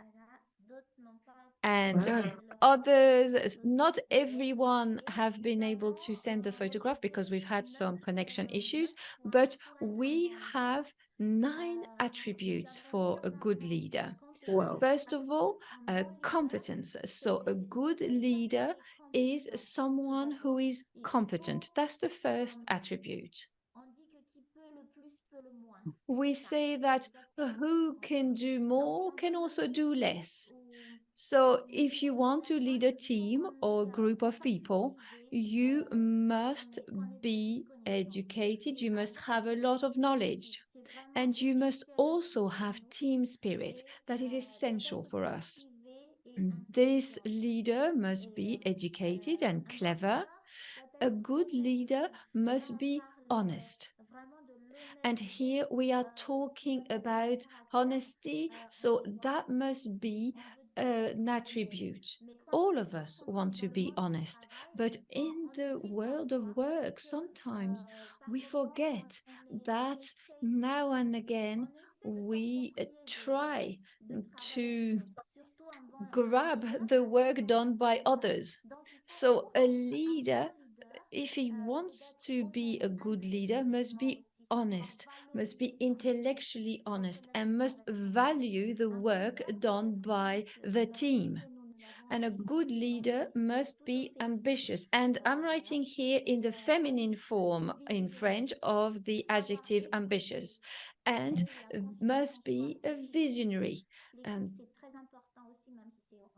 And others, not everyone have been able to send the photograph because we've had some connection issues, but we have 9 attributes for a good leader. Wow. First of all, competence. So a good leader is someone who is competent. That's the first attribute. We say that who can do more can also do less. So if you want to lead a team or a group of people, you must be educated, you must have a lot of knowledge, and you must also have team spirit. That is essential for us. This leader must be educated and clever. A good leader must be honest. And here we are talking about honesty. So that must be an attribute. All of us want to be honest, but in the world of work, sometimes we forget that now and again we try to grab the work done by others. So a leader, if he wants to be a good leader, must be honest, must be intellectually honest, and must value the work done by the team. And a good leader must be ambitious. And I'm writing here in the feminine form in French of the adjective ambitious, and must be a visionary.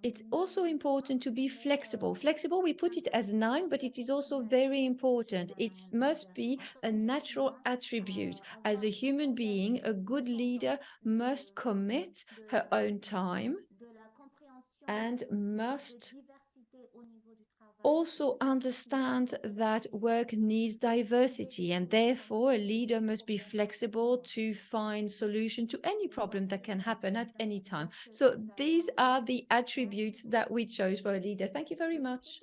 It's also important to be flexible. Flexible, we put it as noun, but it is also very important. It must be a natural attribute. As a human being, a good leader must commit her own time and must also understand that work needs diversity, and therefore a leader must be flexible to find solution to any problem that can happen at any time. So these are the attributes that we chose for a leader. Thank you very much.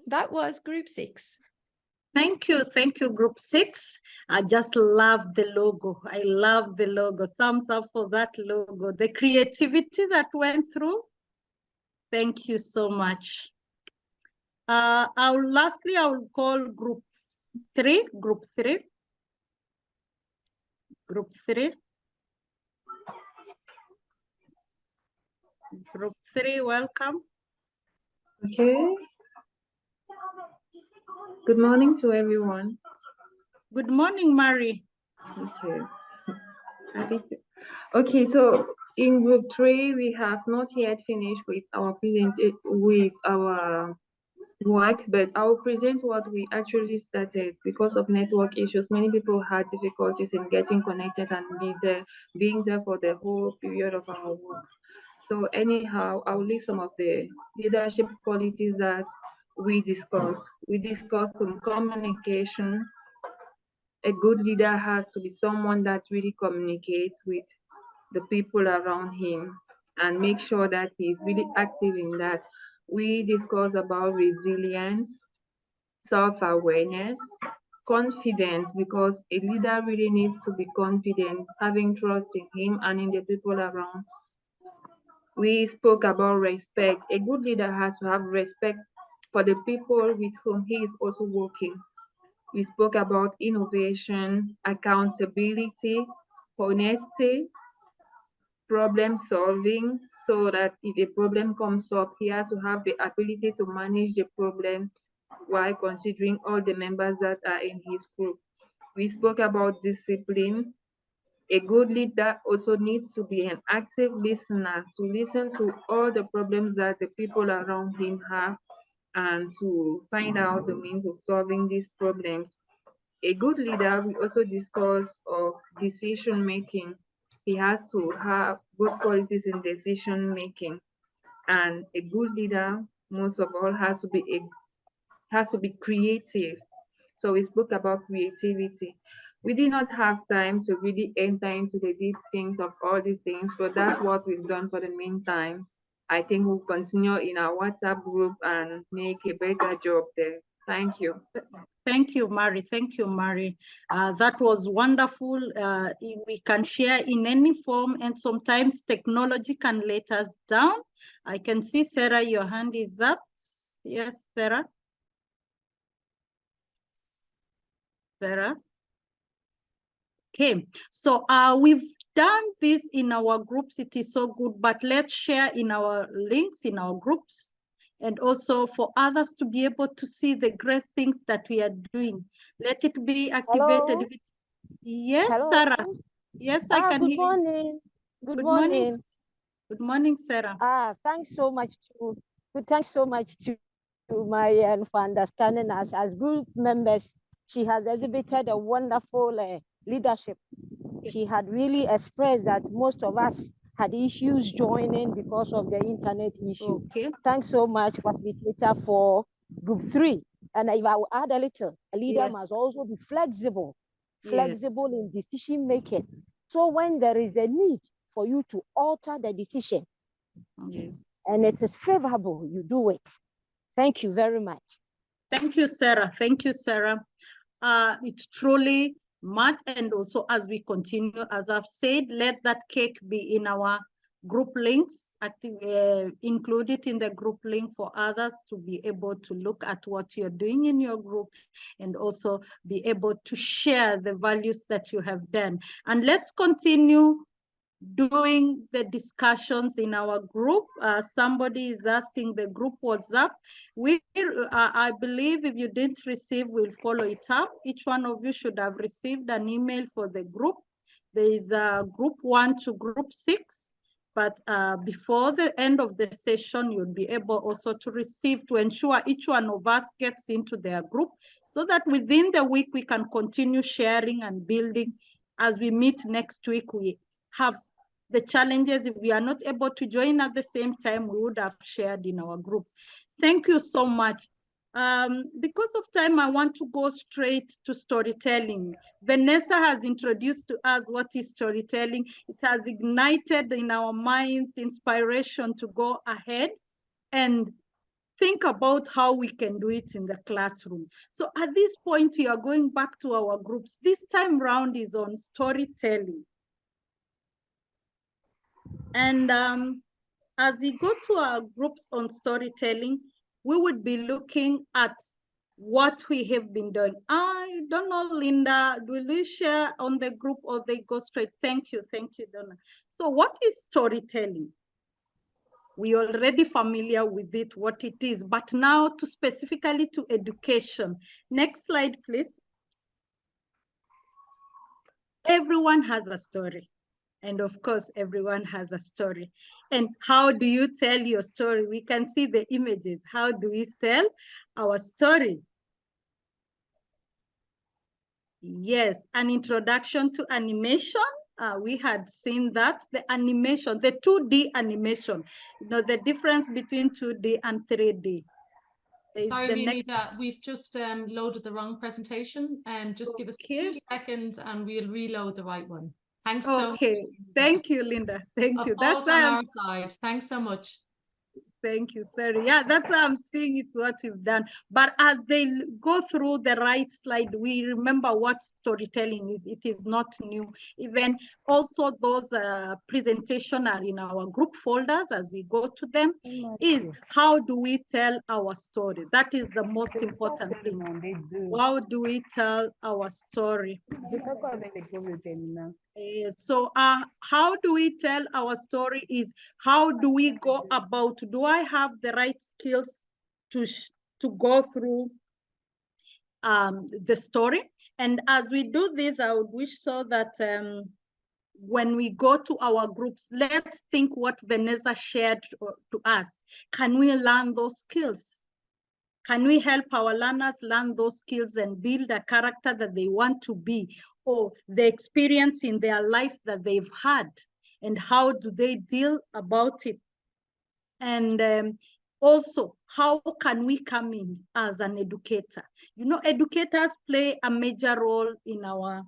That was group 6. Thank you, group 6. I just love the logo. I love the logo. Thumbs up for that logo. The creativity that went through. Thank you so much. Lastly, I will call group 3. Group 3. Group 3. Group 3, welcome. Okay. Good morning to everyone. Good morning, Mary. Okay. Happy to. Okay, so in group 3, we have not yet finished with our work, but I will present what we actually started. Because of network issues, many people had difficulties in getting connected and being there for the whole period of our work. So anyhow, I'll list some of the leadership qualities that we discussed. We discussed some communication. A good leader has to be someone that really communicates with the people around him and make sure that he's really active in that. We discussed about resilience, self-awareness, confidence, because a leader really needs to be confident, having trust in him and in the people around. We spoke about respect. A good leader has to have respect for the people with whom he is also working. We spoke about innovation, accountability, honesty, problem solving, so that if a problem comes up, he has to have the ability to manage the problem while considering all the members that are in his group. We spoke about discipline. A good leader also needs to be an active listener, to listen to all the problems that the people around him have and to find out the means of solving these problems. A good leader, we also discuss of decision making. He has to have good qualities in decision making, and a good leader, most of all, has to be creative. So we spoke about creativity. We did not have time to really enter into the deep things of all these things, but that's what we've done for the meantime. I think we'll continue in our WhatsApp group and make a better job there. Thank you. Thank you, Mary. Thank you, Mary. That was wonderful. We can share in any form, and sometimes technology can let us down. I can see, Sarah, your hand is up. Yes, Sarah. Sarah. Okay, so we've done this in our groups. It is so good, but let's share in our links in our groups, and also for others to be able to see the great things that we are doing. Let it be activated. Hello? Yes, Hello? Sarah. Yes, I can good hear morning. you. Good morning. Good morning, Sarah. Thanks so much to Marianne for understanding us as group members. She has exhibited a wonderful leadership. She had really expressed that most of us had issues joining because of the internet issue. Okay. Thanks so much, facilitator, for group 3. And if I will add a little, a leader Yes. must also be flexible. flexible in decision making. So when there is a need for you to alter the decision, and it is favorable, you do it. Thank you very much. Thank you, Sarah. Thank you, Sarah. It's truly much, and also as we continue, as I've said, let that cake be in our group links, include it in the group link for others to be able to look at what you're doing in your group and also be able to share the values that you have done. And let's continue doing the discussions in our group. Somebody is asking the group WhatsApp. I believe if you didn't receive, we'll follow it up. Each one of you should have received an email for the group. There is a group 1 to group 6. But before the end of the session, you'll be able also to receive, to ensure each one of us gets into their group so that within the week we can continue sharing and building. As we meet next week, we have the challenges. If we are not able to join at the same time, we would have shared in our groups. Thank you so much. Because of time, I want to go straight to storytelling. Vanessa has introduced to us what is storytelling. It has ignited in our minds inspiration to go ahead and think about how we can do it in the classroom. So at this point, we are going back to our groups. This time round is on storytelling. And as we go to our groups on storytelling, we would be looking at what we have been doing. I don't know, Linda, will we share on the group or they go straight? Thank you, Donna. So what is storytelling? We are already familiar with it, what it is, but now to specifically to education. Next slide, please. Everyone has a story. And of course, everyone has a story. And how do you tell your story? We can see the images. How do we tell our story? Yes, an introduction to animation. We had seen that, the animation, the 2D animation, you know, the difference between 2D and 3D. Sorry, Leonida, we've just loaded the wrong presentation. Just give us 2 seconds and we'll reload the right one. Thanks so much. Okay, thank you, Linda. Thank you. That's on our side. Thanks so much. Thank you, Sarah. Yeah, that's why I'm seeing it's what we've done. But as they go through the right slide, we remember what storytelling is. It is not new. Even also those presentations are in our group folders as we go to them. Is how do we tell our story? That is the most important thing. How do we tell our story? So how do we tell our story is how do we go about, do I have the right skills to go through the story? And as we do this, I would wish so that when we go to our groups, let's think what Vanessa shared to us. Can we learn those skills? Can we help our learners learn those skills and build a character that they want to be, or the experience in their life that they've had, and how do they deal about it? And also, how can we come in as an educator? You know, educators play a major role in our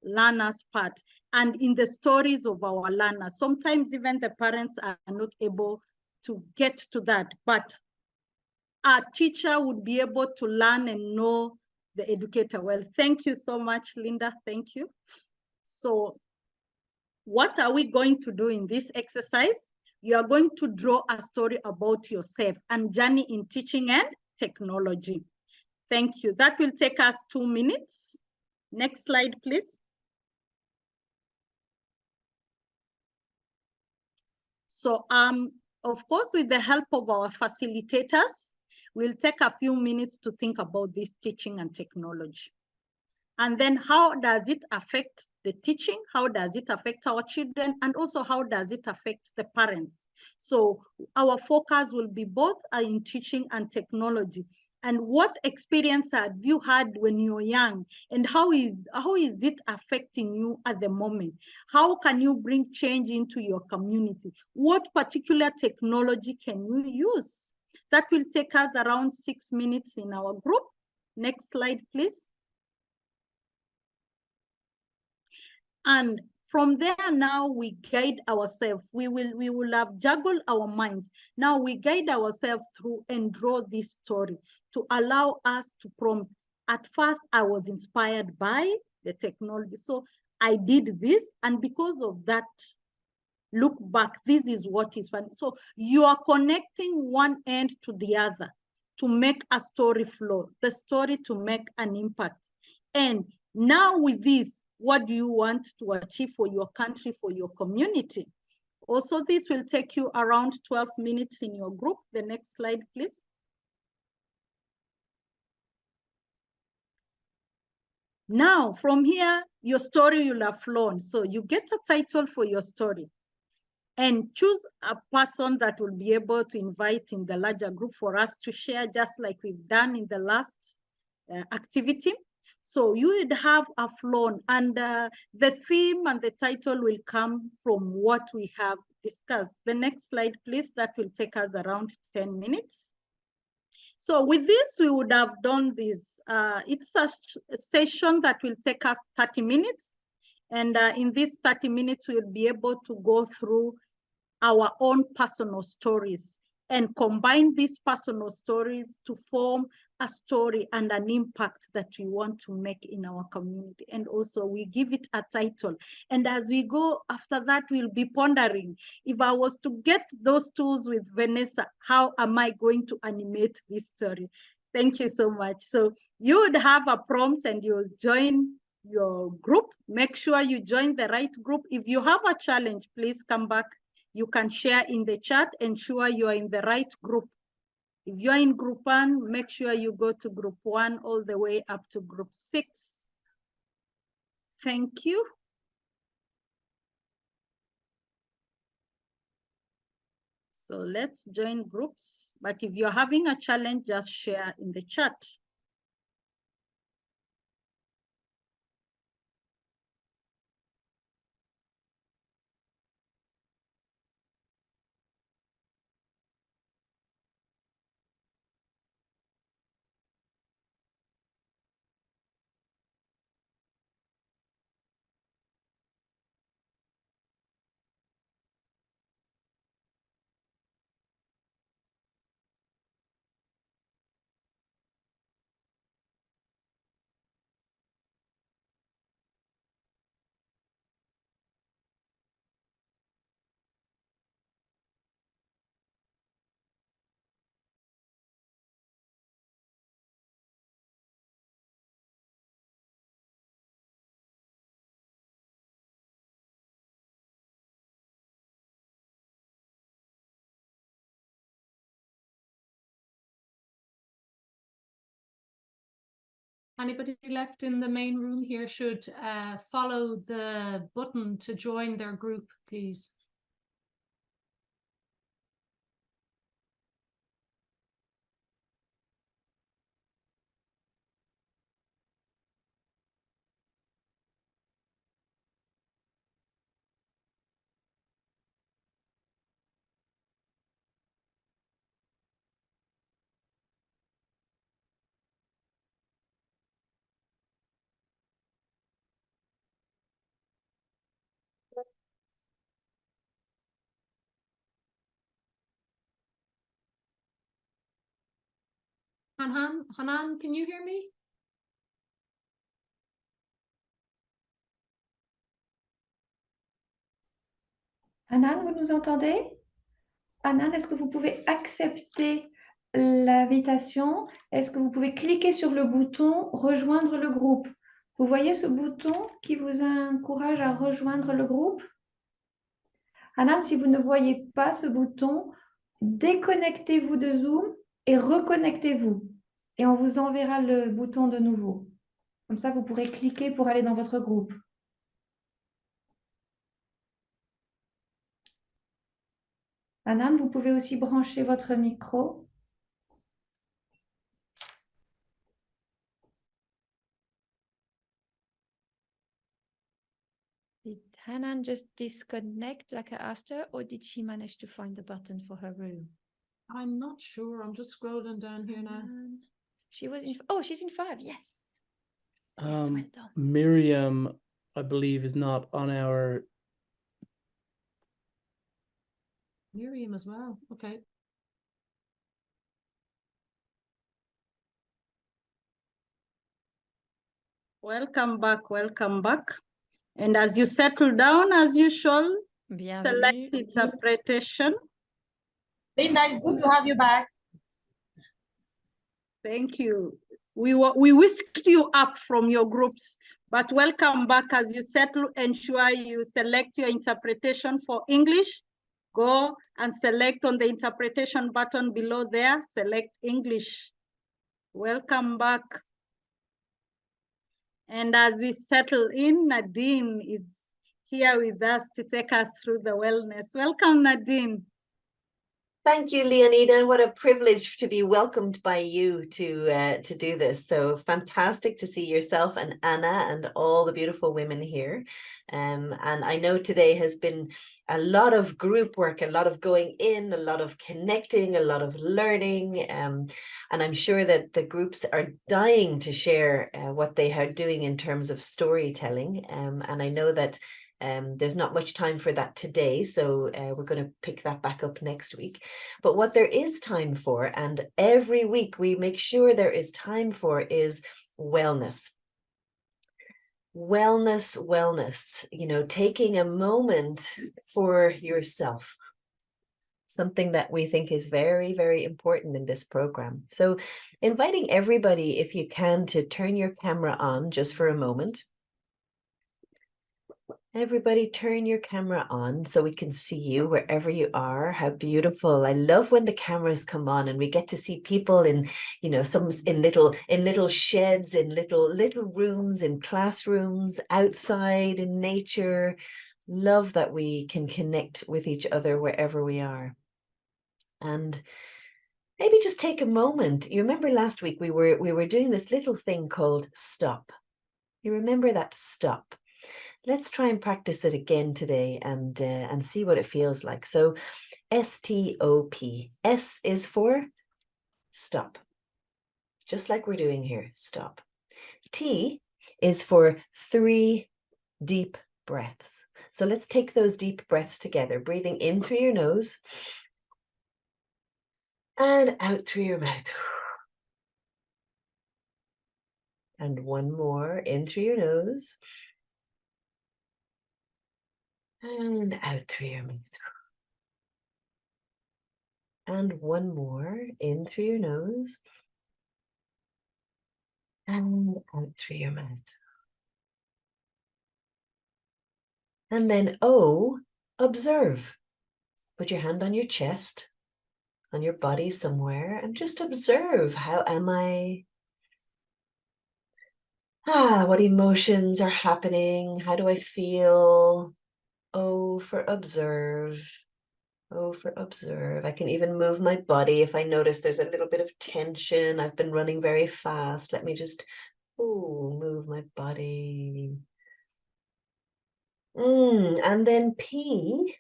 learners' part and in the stories of our learners. Sometimes even the parents are not able to get to that, but a teacher would be able to learn and know the educator well. Thank you so much, Linda. Thank you. So what are we going to do in this exercise? You are going to draw a story about yourself and journey in teaching and technology. Thank you. That will take us 2 minutes. Next slide, please. So, of course, with the help of our facilitators, we'll take a few minutes to think about this teaching and technology. And then how does it affect the teaching? How does it affect our children? And also how does it affect the parents? So our focus will be both in teaching and technology. And what experience have you had when you're young? And how is it affecting you at the moment? How can you bring change into your community? What particular technology can you use? That will take us around 6 minutes in our group. Next slide, please. And from there now we guide ourselves. We will have juggled our minds. Now we guide ourselves through and draw this story to allow us to prompt. At first, I was inspired by the technology. So I did this, and because of that, look back, this is what is fun. So you are connecting one end to the other to make a story flow, the story to make an impact. And now with this, what do you want to achieve for your country, for your community? Also, this will take you around 12 minutes in your group. The next slide, please. Now, from here, your story will have flown. So you get a title for your story and choose a person that will be able to invite in the larger group for us to share, just like we've done in the last activity. So you would have a flow, and the theme and the title will come from what we have discussed. The next slide, please. That will take us around 10 minutes. So with this, we would have done this. It's a session that will take us 30 minutes. And in these 30 minutes, we'll be able to go through our own personal stories and combine these personal stories to form a story and an impact that we want to make in our community. And also we give it a title. And as we go after that, we'll be pondering, if I was to get those tools with Vanessa, how am I going to animate this story? Thank you so much. So you would have a prompt and you'll join your group. Make sure you join the right group. If you have a challenge, please come back. You can share in the chat, ensure you are in the right group. If you're in group 1, make sure you go to group 1 all the way up to group 6. Thank you. So let's join groups. But if you're having a challenge, just share in the chat. Anybody left in the main room here should follow the button to join their group, please. Hanan, can you hear me? Hanan, vous nous entendez? Hanan, est-ce que vous pouvez accepter l'invitation? Est-ce que vous pouvez cliquer sur le bouton « Rejoindre le groupe » ? Vous voyez ce bouton qui vous encourage à rejoindre le groupe? Hanan, si vous ne voyez pas ce bouton, déconnectez-vous de Zoom et reconnectez-vous. Et on vous enverra le bouton de nouveau. Comme ça, vous pourrez cliquer pour aller dans votre groupe. Hanan, vous pouvez aussi brancher votre micro. Did Hanan just disconnect like I asked her, or did she manage to find the button for her room? I'm not sure. I'm just scrolling down here now. She was in. Oh, she's in 5. Yes. Miriam I believe, is not on our. Miriam as well. Okay. Welcome back, welcome back. And as you settle down, as usual, select interpretation. Linda, it's good to have you back. Thank you. We whisked you up from your groups, but welcome back. As you settle, ensure you select your interpretation for English. Go and select on the interpretation button below there, select English. Welcome back. And as we settle in, Nadine is here with us to take us through the wellness. Welcome, Nadine. Thank you, Leonida. What a privilege to be welcomed by you to do this. So fantastic to see yourself and Anna and all the beautiful women here. And I know today has been a lot of group work, a lot of going in, a lot of connecting, a lot of learning. And I'm sure that the groups are dying to share what they are doing in terms of storytelling. And I know that there's not much time for that today, so we're going to pick that back up next week. But what there is time for, and every week we make sure there is time for, is wellness. Wellness, you know, taking a moment for yourself. Something that we think is very, very important in this program. So inviting everybody, if you can, to turn your camera on just for a moment. Everybody turn your camera on so we can see you wherever you are. How beautiful. I love when the cameras come on and we get to see people in, you know, some in little sheds, in little rooms, in classrooms, outside in nature. Love that we can connect with each other wherever we are. And maybe just take a moment. You remember last week we were doing this little thing called stop. You remember that stop? Let's try and practice it again today and see what it feels like. So S-T-O-P. S is for stop. Just like we're doing here, stop. T is for 3 deep breaths. So let's take those deep breaths together, breathing in through your nose and out through your mouth. And one more, in through your nose. And out through your mouth. And one more, in through your nose. And out through your mouth. And then O, observe. Put your hand on your chest, on your body somewhere, and just observe. How am I? What emotions are happening? How do I feel? O for observe. O for observe. I can even move my body if I notice there's a little bit of tension. I've been running very fast. Let me just move my body. And then P,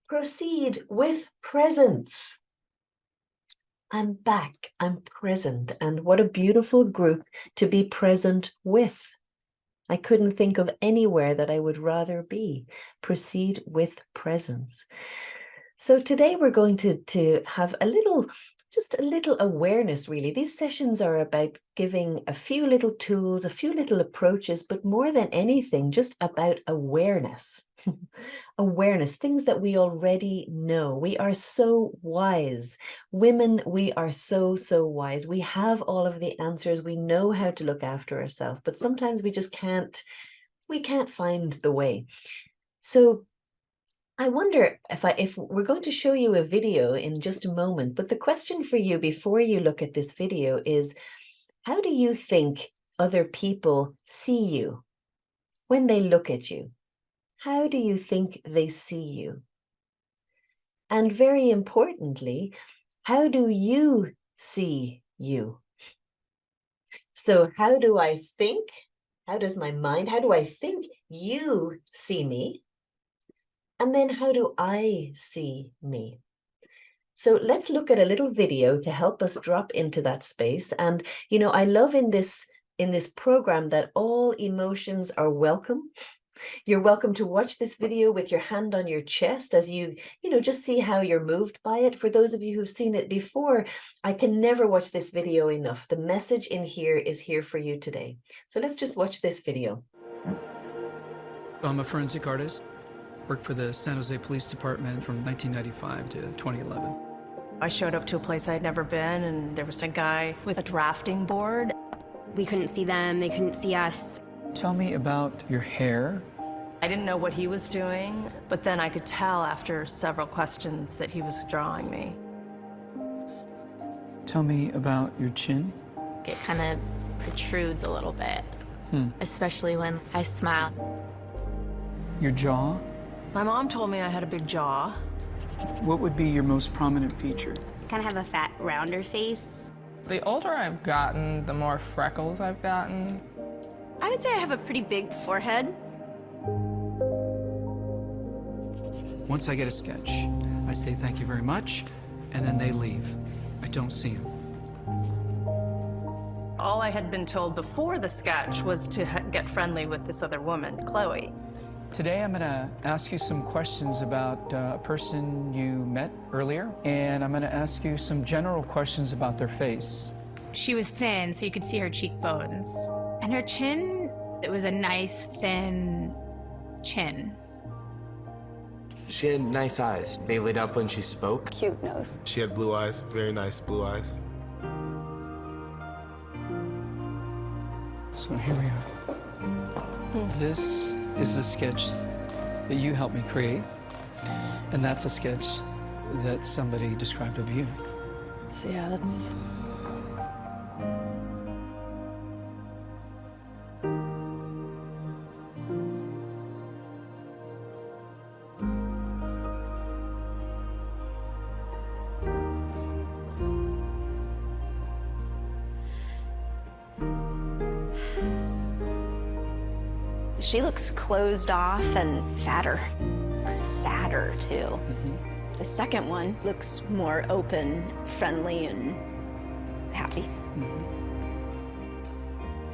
proceed with presence. I'm back. I'm present. And what a beautiful group to be present with. I couldn't think of anywhere that I would rather be. Proceed with presence. So today we're going to have just a little awareness, really. These sessions are about giving a few little tools, a few little approaches, but more than anything, just about awareness. Awareness, things that we already know. We are so wise. Women, we are so, so wise. We have all of the answers. We know how to look after ourselves, but sometimes we just can't find the way. So I wonder if we're going to show you a video in just a moment, but the question for you before you look at this video is, how do you think other people see you when they look at you? How do you think they see you? And very importantly, how do you see you? So how do I think? How does my mind, how do I think you see me? And then how do I see me? So let's look at a little video to help us drop into that space. And, you know, I love in this program that all emotions are welcome. You're welcome to watch this video with your hand on your chest as you just see how you're moved by it. For those of you who've seen it before, I can never watch this video enough. The message in here is here for you today. So let's just watch this video. I'm a forensic artist. Worked for the San Jose Police Department from 1995 to 2011. I showed up to a place I'd never been, and there was a guy with a drafting board. We couldn't see them, they couldn't see us. Tell me about your hair. I didn't know what he was doing, but then I could tell after several questions that he was drawing me. Tell me about your chin. It kind of protrudes a little bit, especially when I smile. Your jaw. My mom told me I had a big jaw. What would be your most prominent feature? I kind of have a fat, rounder face. The older I've gotten, the more freckles I've gotten. I would say I have a pretty big forehead. Once I get a sketch, I say thank you very much, and then they leave. I don't see them. All I had been told before the sketch was to get friendly with this other woman, Chloe. Today I'm gonna ask you some questions about a person you met earlier, and I'm gonna ask you some general questions about their face. She was thin, so you could see her cheekbones. And her chin, it was a nice, thin chin. She had nice eyes. They lit up when she spoke. Cute nose. She had blue eyes, very nice blue eyes. So here we are. This is the sketch that you helped me create, and that's a sketch that somebody described of you. So yeah, that's... She looks closed off and fatter, sadder too. The second one looks more open, friendly, and happy.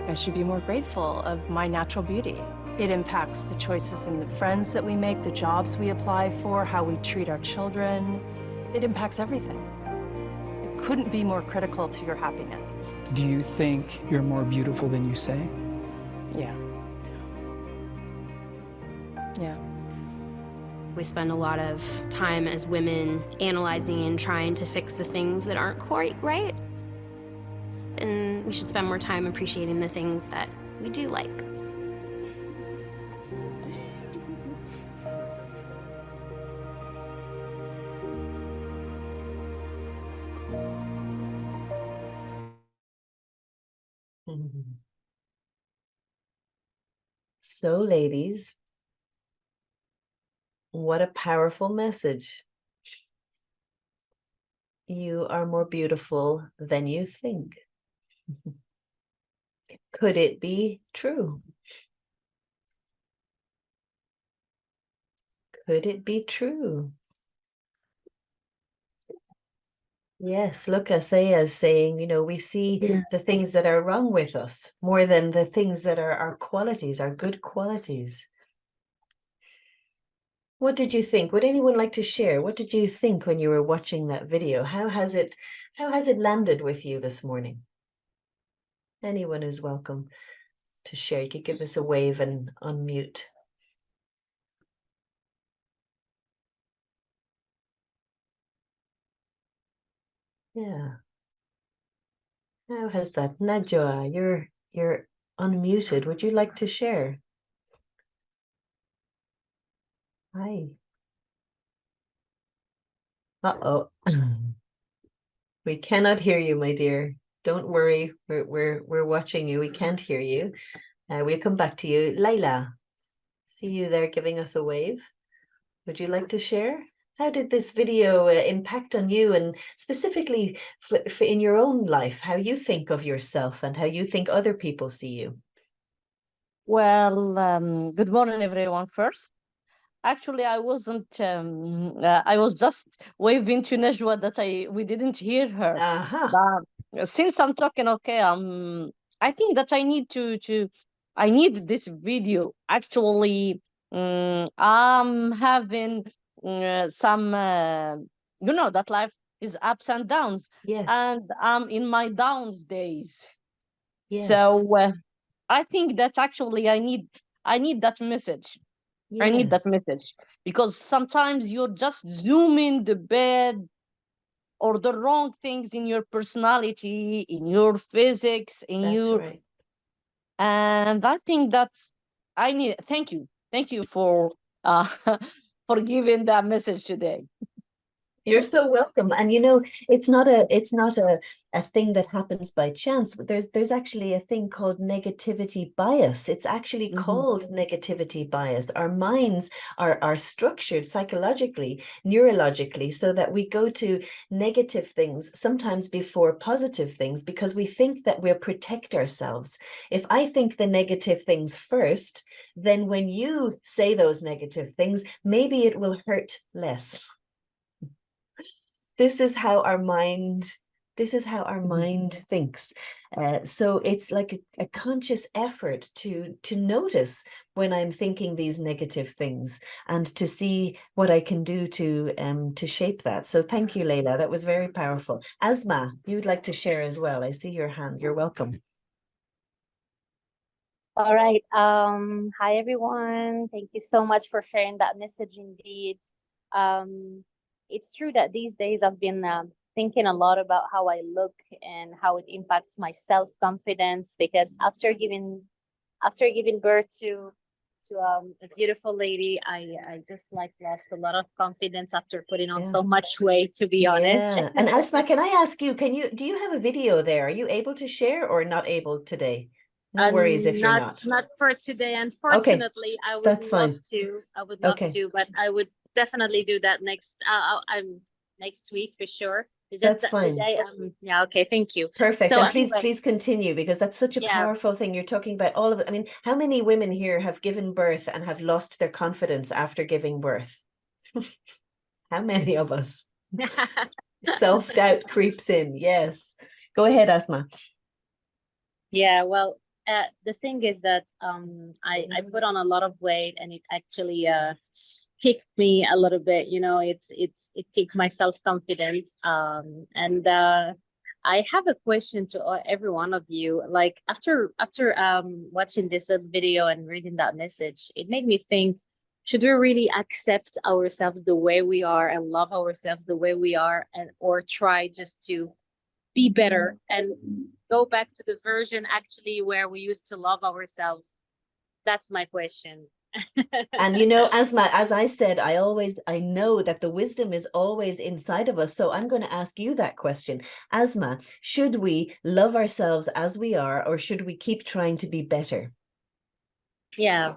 I should be more grateful of my natural beauty. It impacts the choices and the friends that we make, the jobs we apply for, how we treat our children. It impacts everything. It couldn't be more critical to your happiness. Do you think you're more beautiful than you say? Yeah. Yeah. We spend a lot of time as women analyzing and trying to fix the things that aren't quite right. And we should spend more time appreciating the things that we do like. So, ladies, what a powerful message. You are more beautiful than you think. Could it be true? Could it be true? Yes, look, Asaya is saying, we see the things that are wrong with us more than the things that are our qualities, our good qualities. What did you think? Would anyone like to share? What did you think when you were watching that video? How has it landed with you this morning? Anyone is welcome to share. You could give us a wave and unmute. Yeah. How has that? Najwa, you're unmuted. Would you like to share? Hi. Uh-oh. We cannot hear you, my dear. Don't worry. We're watching you. We can't hear you. We'll come back to you. Layla, see you there giving us a wave. Would you like to share? How did this video impact on you, and specifically for in your own life, how you think of yourself and how you think other people see you? Well, good morning, everyone, first. Actually, I wasn't, I was just waving to Najwa that we didn't hear her. But since I'm talking, okay, I think that I need to I need this video. Actually, I'm having some, that life is ups and downs. Yes. And I'm in my downs days. Yes. So I think that actually I need that message. Yes. I need that message because sometimes you're just zooming the bed or the wrong things in your personality, in your physics, in That's your right. and I think that's I need. Thank you for for giving that message today. You're so welcome. And it's not a thing that happens by chance. There's actually a thing called negativity bias. It's actually called negativity bias. Our minds are structured psychologically, neurologically, so that we go to negative things sometimes before positive things because we think that we'll protect ourselves. If I think the negative things first, then when you say those negative things, maybe it will hurt less. This is how our mind thinks. So it's like a conscious effort to notice when I'm thinking these negative things and to see what I can do to shape that. So thank you, Leila. That was very powerful. Asma, you'd like to share as well. I see your hand. You're welcome. All right. Hi, everyone. Thank you so much for sharing that message indeed. It's true that these days I've been thinking a lot about how I look and how it impacts my self-confidence because after giving birth to a beautiful lady, I just lost a lot of confidence after putting on so much weight, to be honest. And Asma, can I ask you, do you have a video there? Are you able to share or not able today? No worries if you're not. Not for today, unfortunately. I would that's love fine. to. I would love to, but I would definitely do that next week for sure. It's just That's fine. Today, yeah, okay, thank you. Perfect. So And anyway, please continue because that's such a powerful thing. You're talking about all of it. I mean, how many women here have given birth and have lost their confidence after giving birth? How many of us? Self-doubt creeps in. Yes. Go ahead, Asma. Yeah, well, the thing is that I put on a lot of weight and it actually kicked me a little bit. It kicked my self-confidence. And I have a question to every one of you. Like after watching this little video and reading that message, it made me think: should we really accept ourselves the way we are and love ourselves the way we are, or try just to be better and go back to the version actually where we used to love ourselves? That's my question. And Asma, as I said, I know that the wisdom is always inside of us. So I'm going to ask you that question. Asma, should we love ourselves as we are, or should we keep trying to be better? Yeah,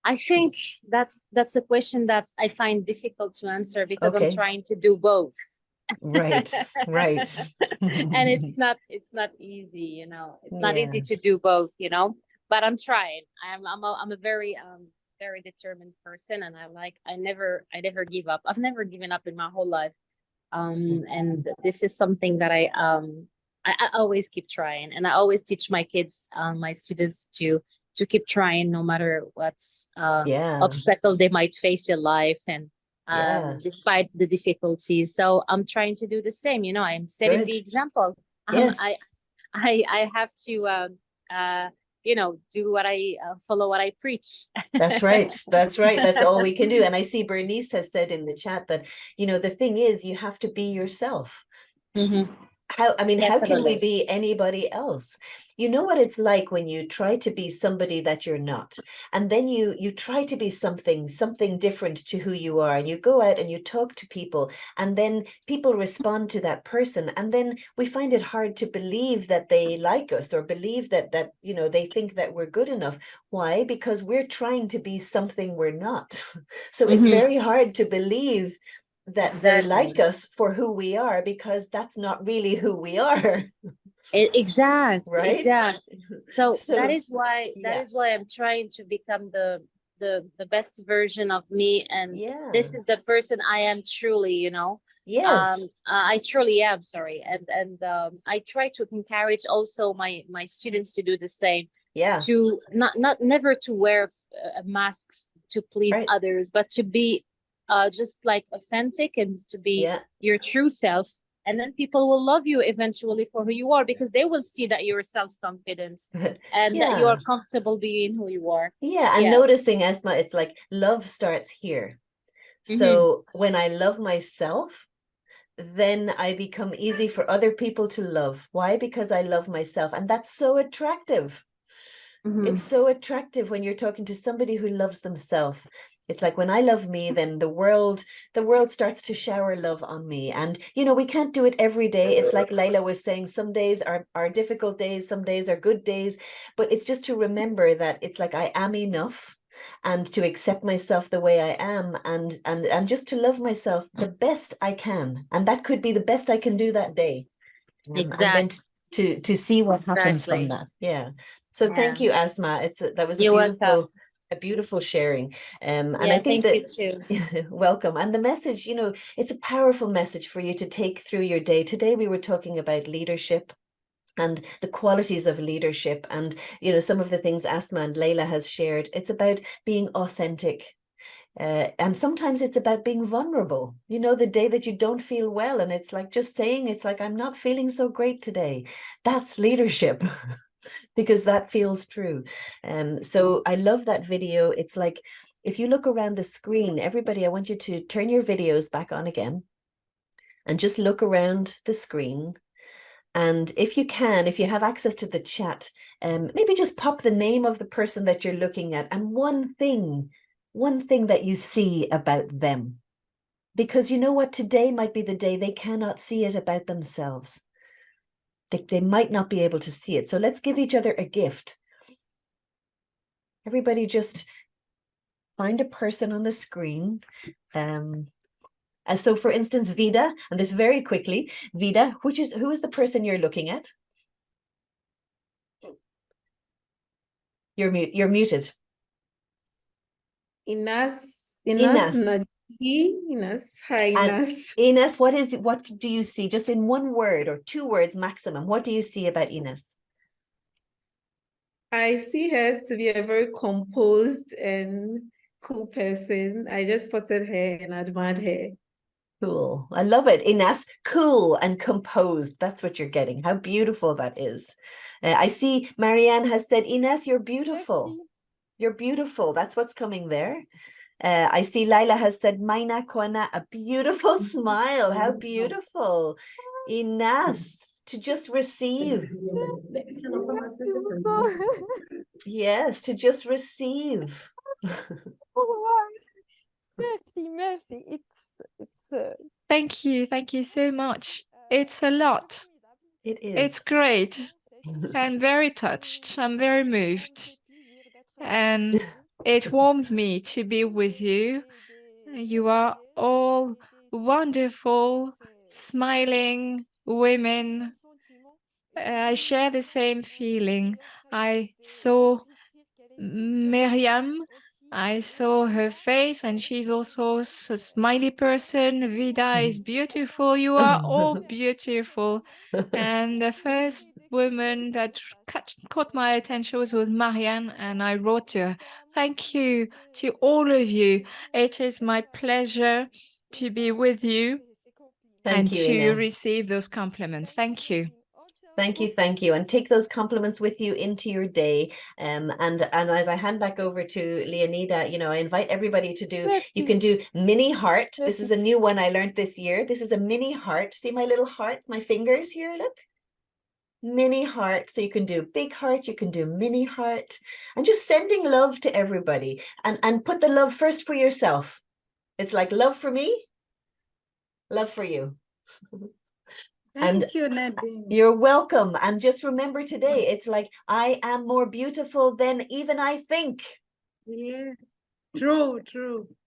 I think that's a question that I find difficult to answer because I'm trying to do both. Right. And it's not easy, it's not easy to do both, but I'm trying. I'm a very very determined person, and I never give up. I've never given up in my whole life. And this is something that I always keep trying, and I always teach my kids, my students to keep trying no matter what's obstacle they might face in life, and despite the difficulties. So I'm trying to do the same. I'm setting the example. Yes. I have to do what I follow what I preach. That's right. That's all we can do. And I see Bernice has said in the chat that the thing is, you have to be yourself. How can we be anybody else? You know what it's like when you try to be somebody that you're not, and then you try to be something different to who you are, and you go out and you talk to people, and then people respond to that person, and then we find it hard to believe that they like us or believe that they think that we're good enough. Why? Because we're trying to be something we're not. So it's very hard to believe that they like us for who we are, because that's not really who we are. Exactly. Right? Exactly. So that is why I'm trying to become the best version of me, and this is the person I am truly, Yes. I truly am, sorry. And I try to encourage also my students to do the same. Yeah. To never to wear a mask to please others, but to be just like authentic and to be your true self. And then people will love you eventually for who you are, because they will see that you're self-confident and that you are comfortable being who you are. Yeah, and noticing, Esma, it's like love starts here. So when I love myself, then I become easy for other people to love. Why? Because I love myself. And that's so attractive. It's so attractive when you're talking to somebody who loves themselves. It's like when I love me, then the world starts to shower love on me. And, you know, we can't do it every day. It's like Layla was saying, some days are difficult days, some days are good days. But it's just to remember that it's like I am enough, and to accept myself the way I am, and just to love myself the best I can. And that could be the best I can do that day. And then to see what happens from that. Yeah. So thank you, Asma. That was a beautiful sharing. And I think that welcome. And the message, you know, it's a powerful message for you to take through your day. Today we were talking about leadership and the qualities of leadership, and you know, some of the things Asma and Layla has shared. It's about being authentic. And sometimes it's about being vulnerable, you know, the day that you don't feel well, and it's like just saying, it's like, I'm not feeling so great today. That's leadership. Because that feels true. So I love that video. It's like, if you look around the screen, everybody, I want you to turn your videos back on again and just look around the screen. And if you can, if you have access to the chat, maybe just pop the name of the person that you're looking at and one thing that you see about them. Because you know what, today might be the day they cannot see it about themselves. They might not be able to see it. So let's give each other a gift. Everybody just find a person on the screen. So for instance, Vida, and this very quickly, Vida, who is the person you're looking at? You're muted. Ines. Hi, Ines. Ines, what do you see? Just in one word or 2 words maximum. What do you see about Ines? I see her to be a very composed and cool person. I just spotted her and admired her. Cool. I love it. Ines, cool and composed. That's what you're getting. How beautiful that is. I see Marianne has said, Ines, you're beautiful. You're beautiful. That's what's coming there. I see Laila has said, Maina Kona, a beautiful smile. How beautiful. Ines, to just receive. Yes, to just receive. Merci. It's Thank you so much. It's a lot. It is. It's great. I'm very touched. I'm very moved. And it warms me to be with you. You are all wonderful, smiling women. I share the same feeling. I saw Miriam. I saw her face, and she's also a smiley person. Vida is beautiful. You are all beautiful. And the first woman that caught my attention was Marianne, and I wrote to her, thank you to all of you. It is my pleasure to be with you and to receive those compliments. Thank you. Thank you. And take those compliments with you into your day. And as I hand back over to Leonida, you know, I invite everybody to do, you can do mini heart. This is a new one I learned this year. This is a mini heart. See my little heart, my fingers here, look. Mini heart. So you can do big heart, you can do mini heart, and just sending love to everybody, and put the love first for yourself. It's like love for me, love for you. Thank you, Nadine. You're welcome. And just remember today, it's like, I am more beautiful than even I think. Yeah, true.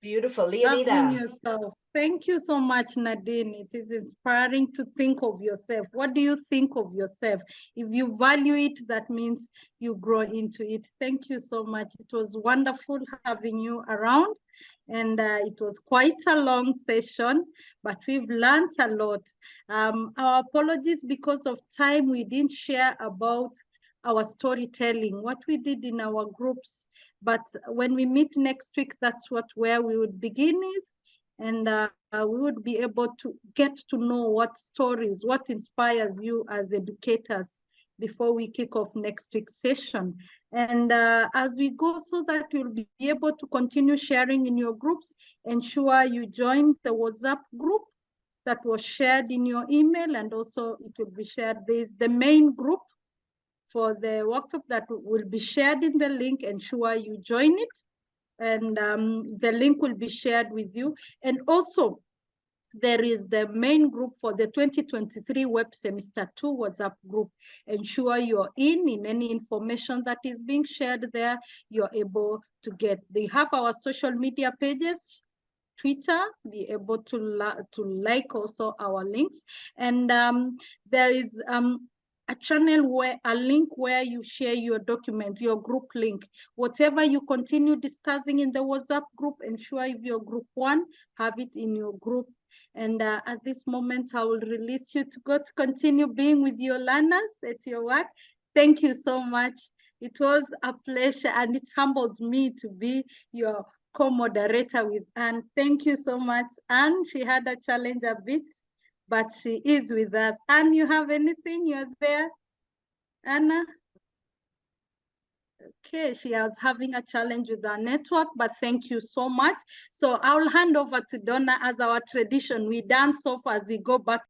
Beautiful. Loving Leonida. yourself. Thank you so much, Nadine. It is inspiring to think of yourself. What do you think of yourself? If you value it, that means you grow into it. Thank you so much. It was wonderful having you around. And it was quite a long session, but we've learned a lot. Our apologies because of time, we didn't share about our storytelling, what we did in our groups. But when we meet next week, that's where we would begin with. And we would be able to get to know what stories, what inspires you as educators before we kick off next week's session. And as we go, so that you'll be able to continue sharing in your groups, ensure you join the WhatsApp group that was shared in your email, and also it will be shared. There's the main group for the workshop that will be shared in the link. Ensure you join it, and the link will be shared with you. And also, there is the main group for the 2023 WEP Semester 2 WhatsApp group. Ensure you're in any information that is being shared there, you're able to get. They have our social media pages, Twitter, be able to like also our links. And there is a channel where a link where you share your document, your group link. Whatever you continue discussing in the WhatsApp group, ensure if your group one, have it in your group. And at this moment, I will release you to go to continue being with your learners at your work. Thank you so much. It was a pleasure, and it humbles me to be your co-moderator with Anne. Thank you so much. Anne, she had a challenge a bit, but she is with us. Anne, you have anything? You're there? Anna? Okay, she was having a challenge with our network, but thank you so much. So I'll hand over to Donna. As our tradition, we dance off as we go back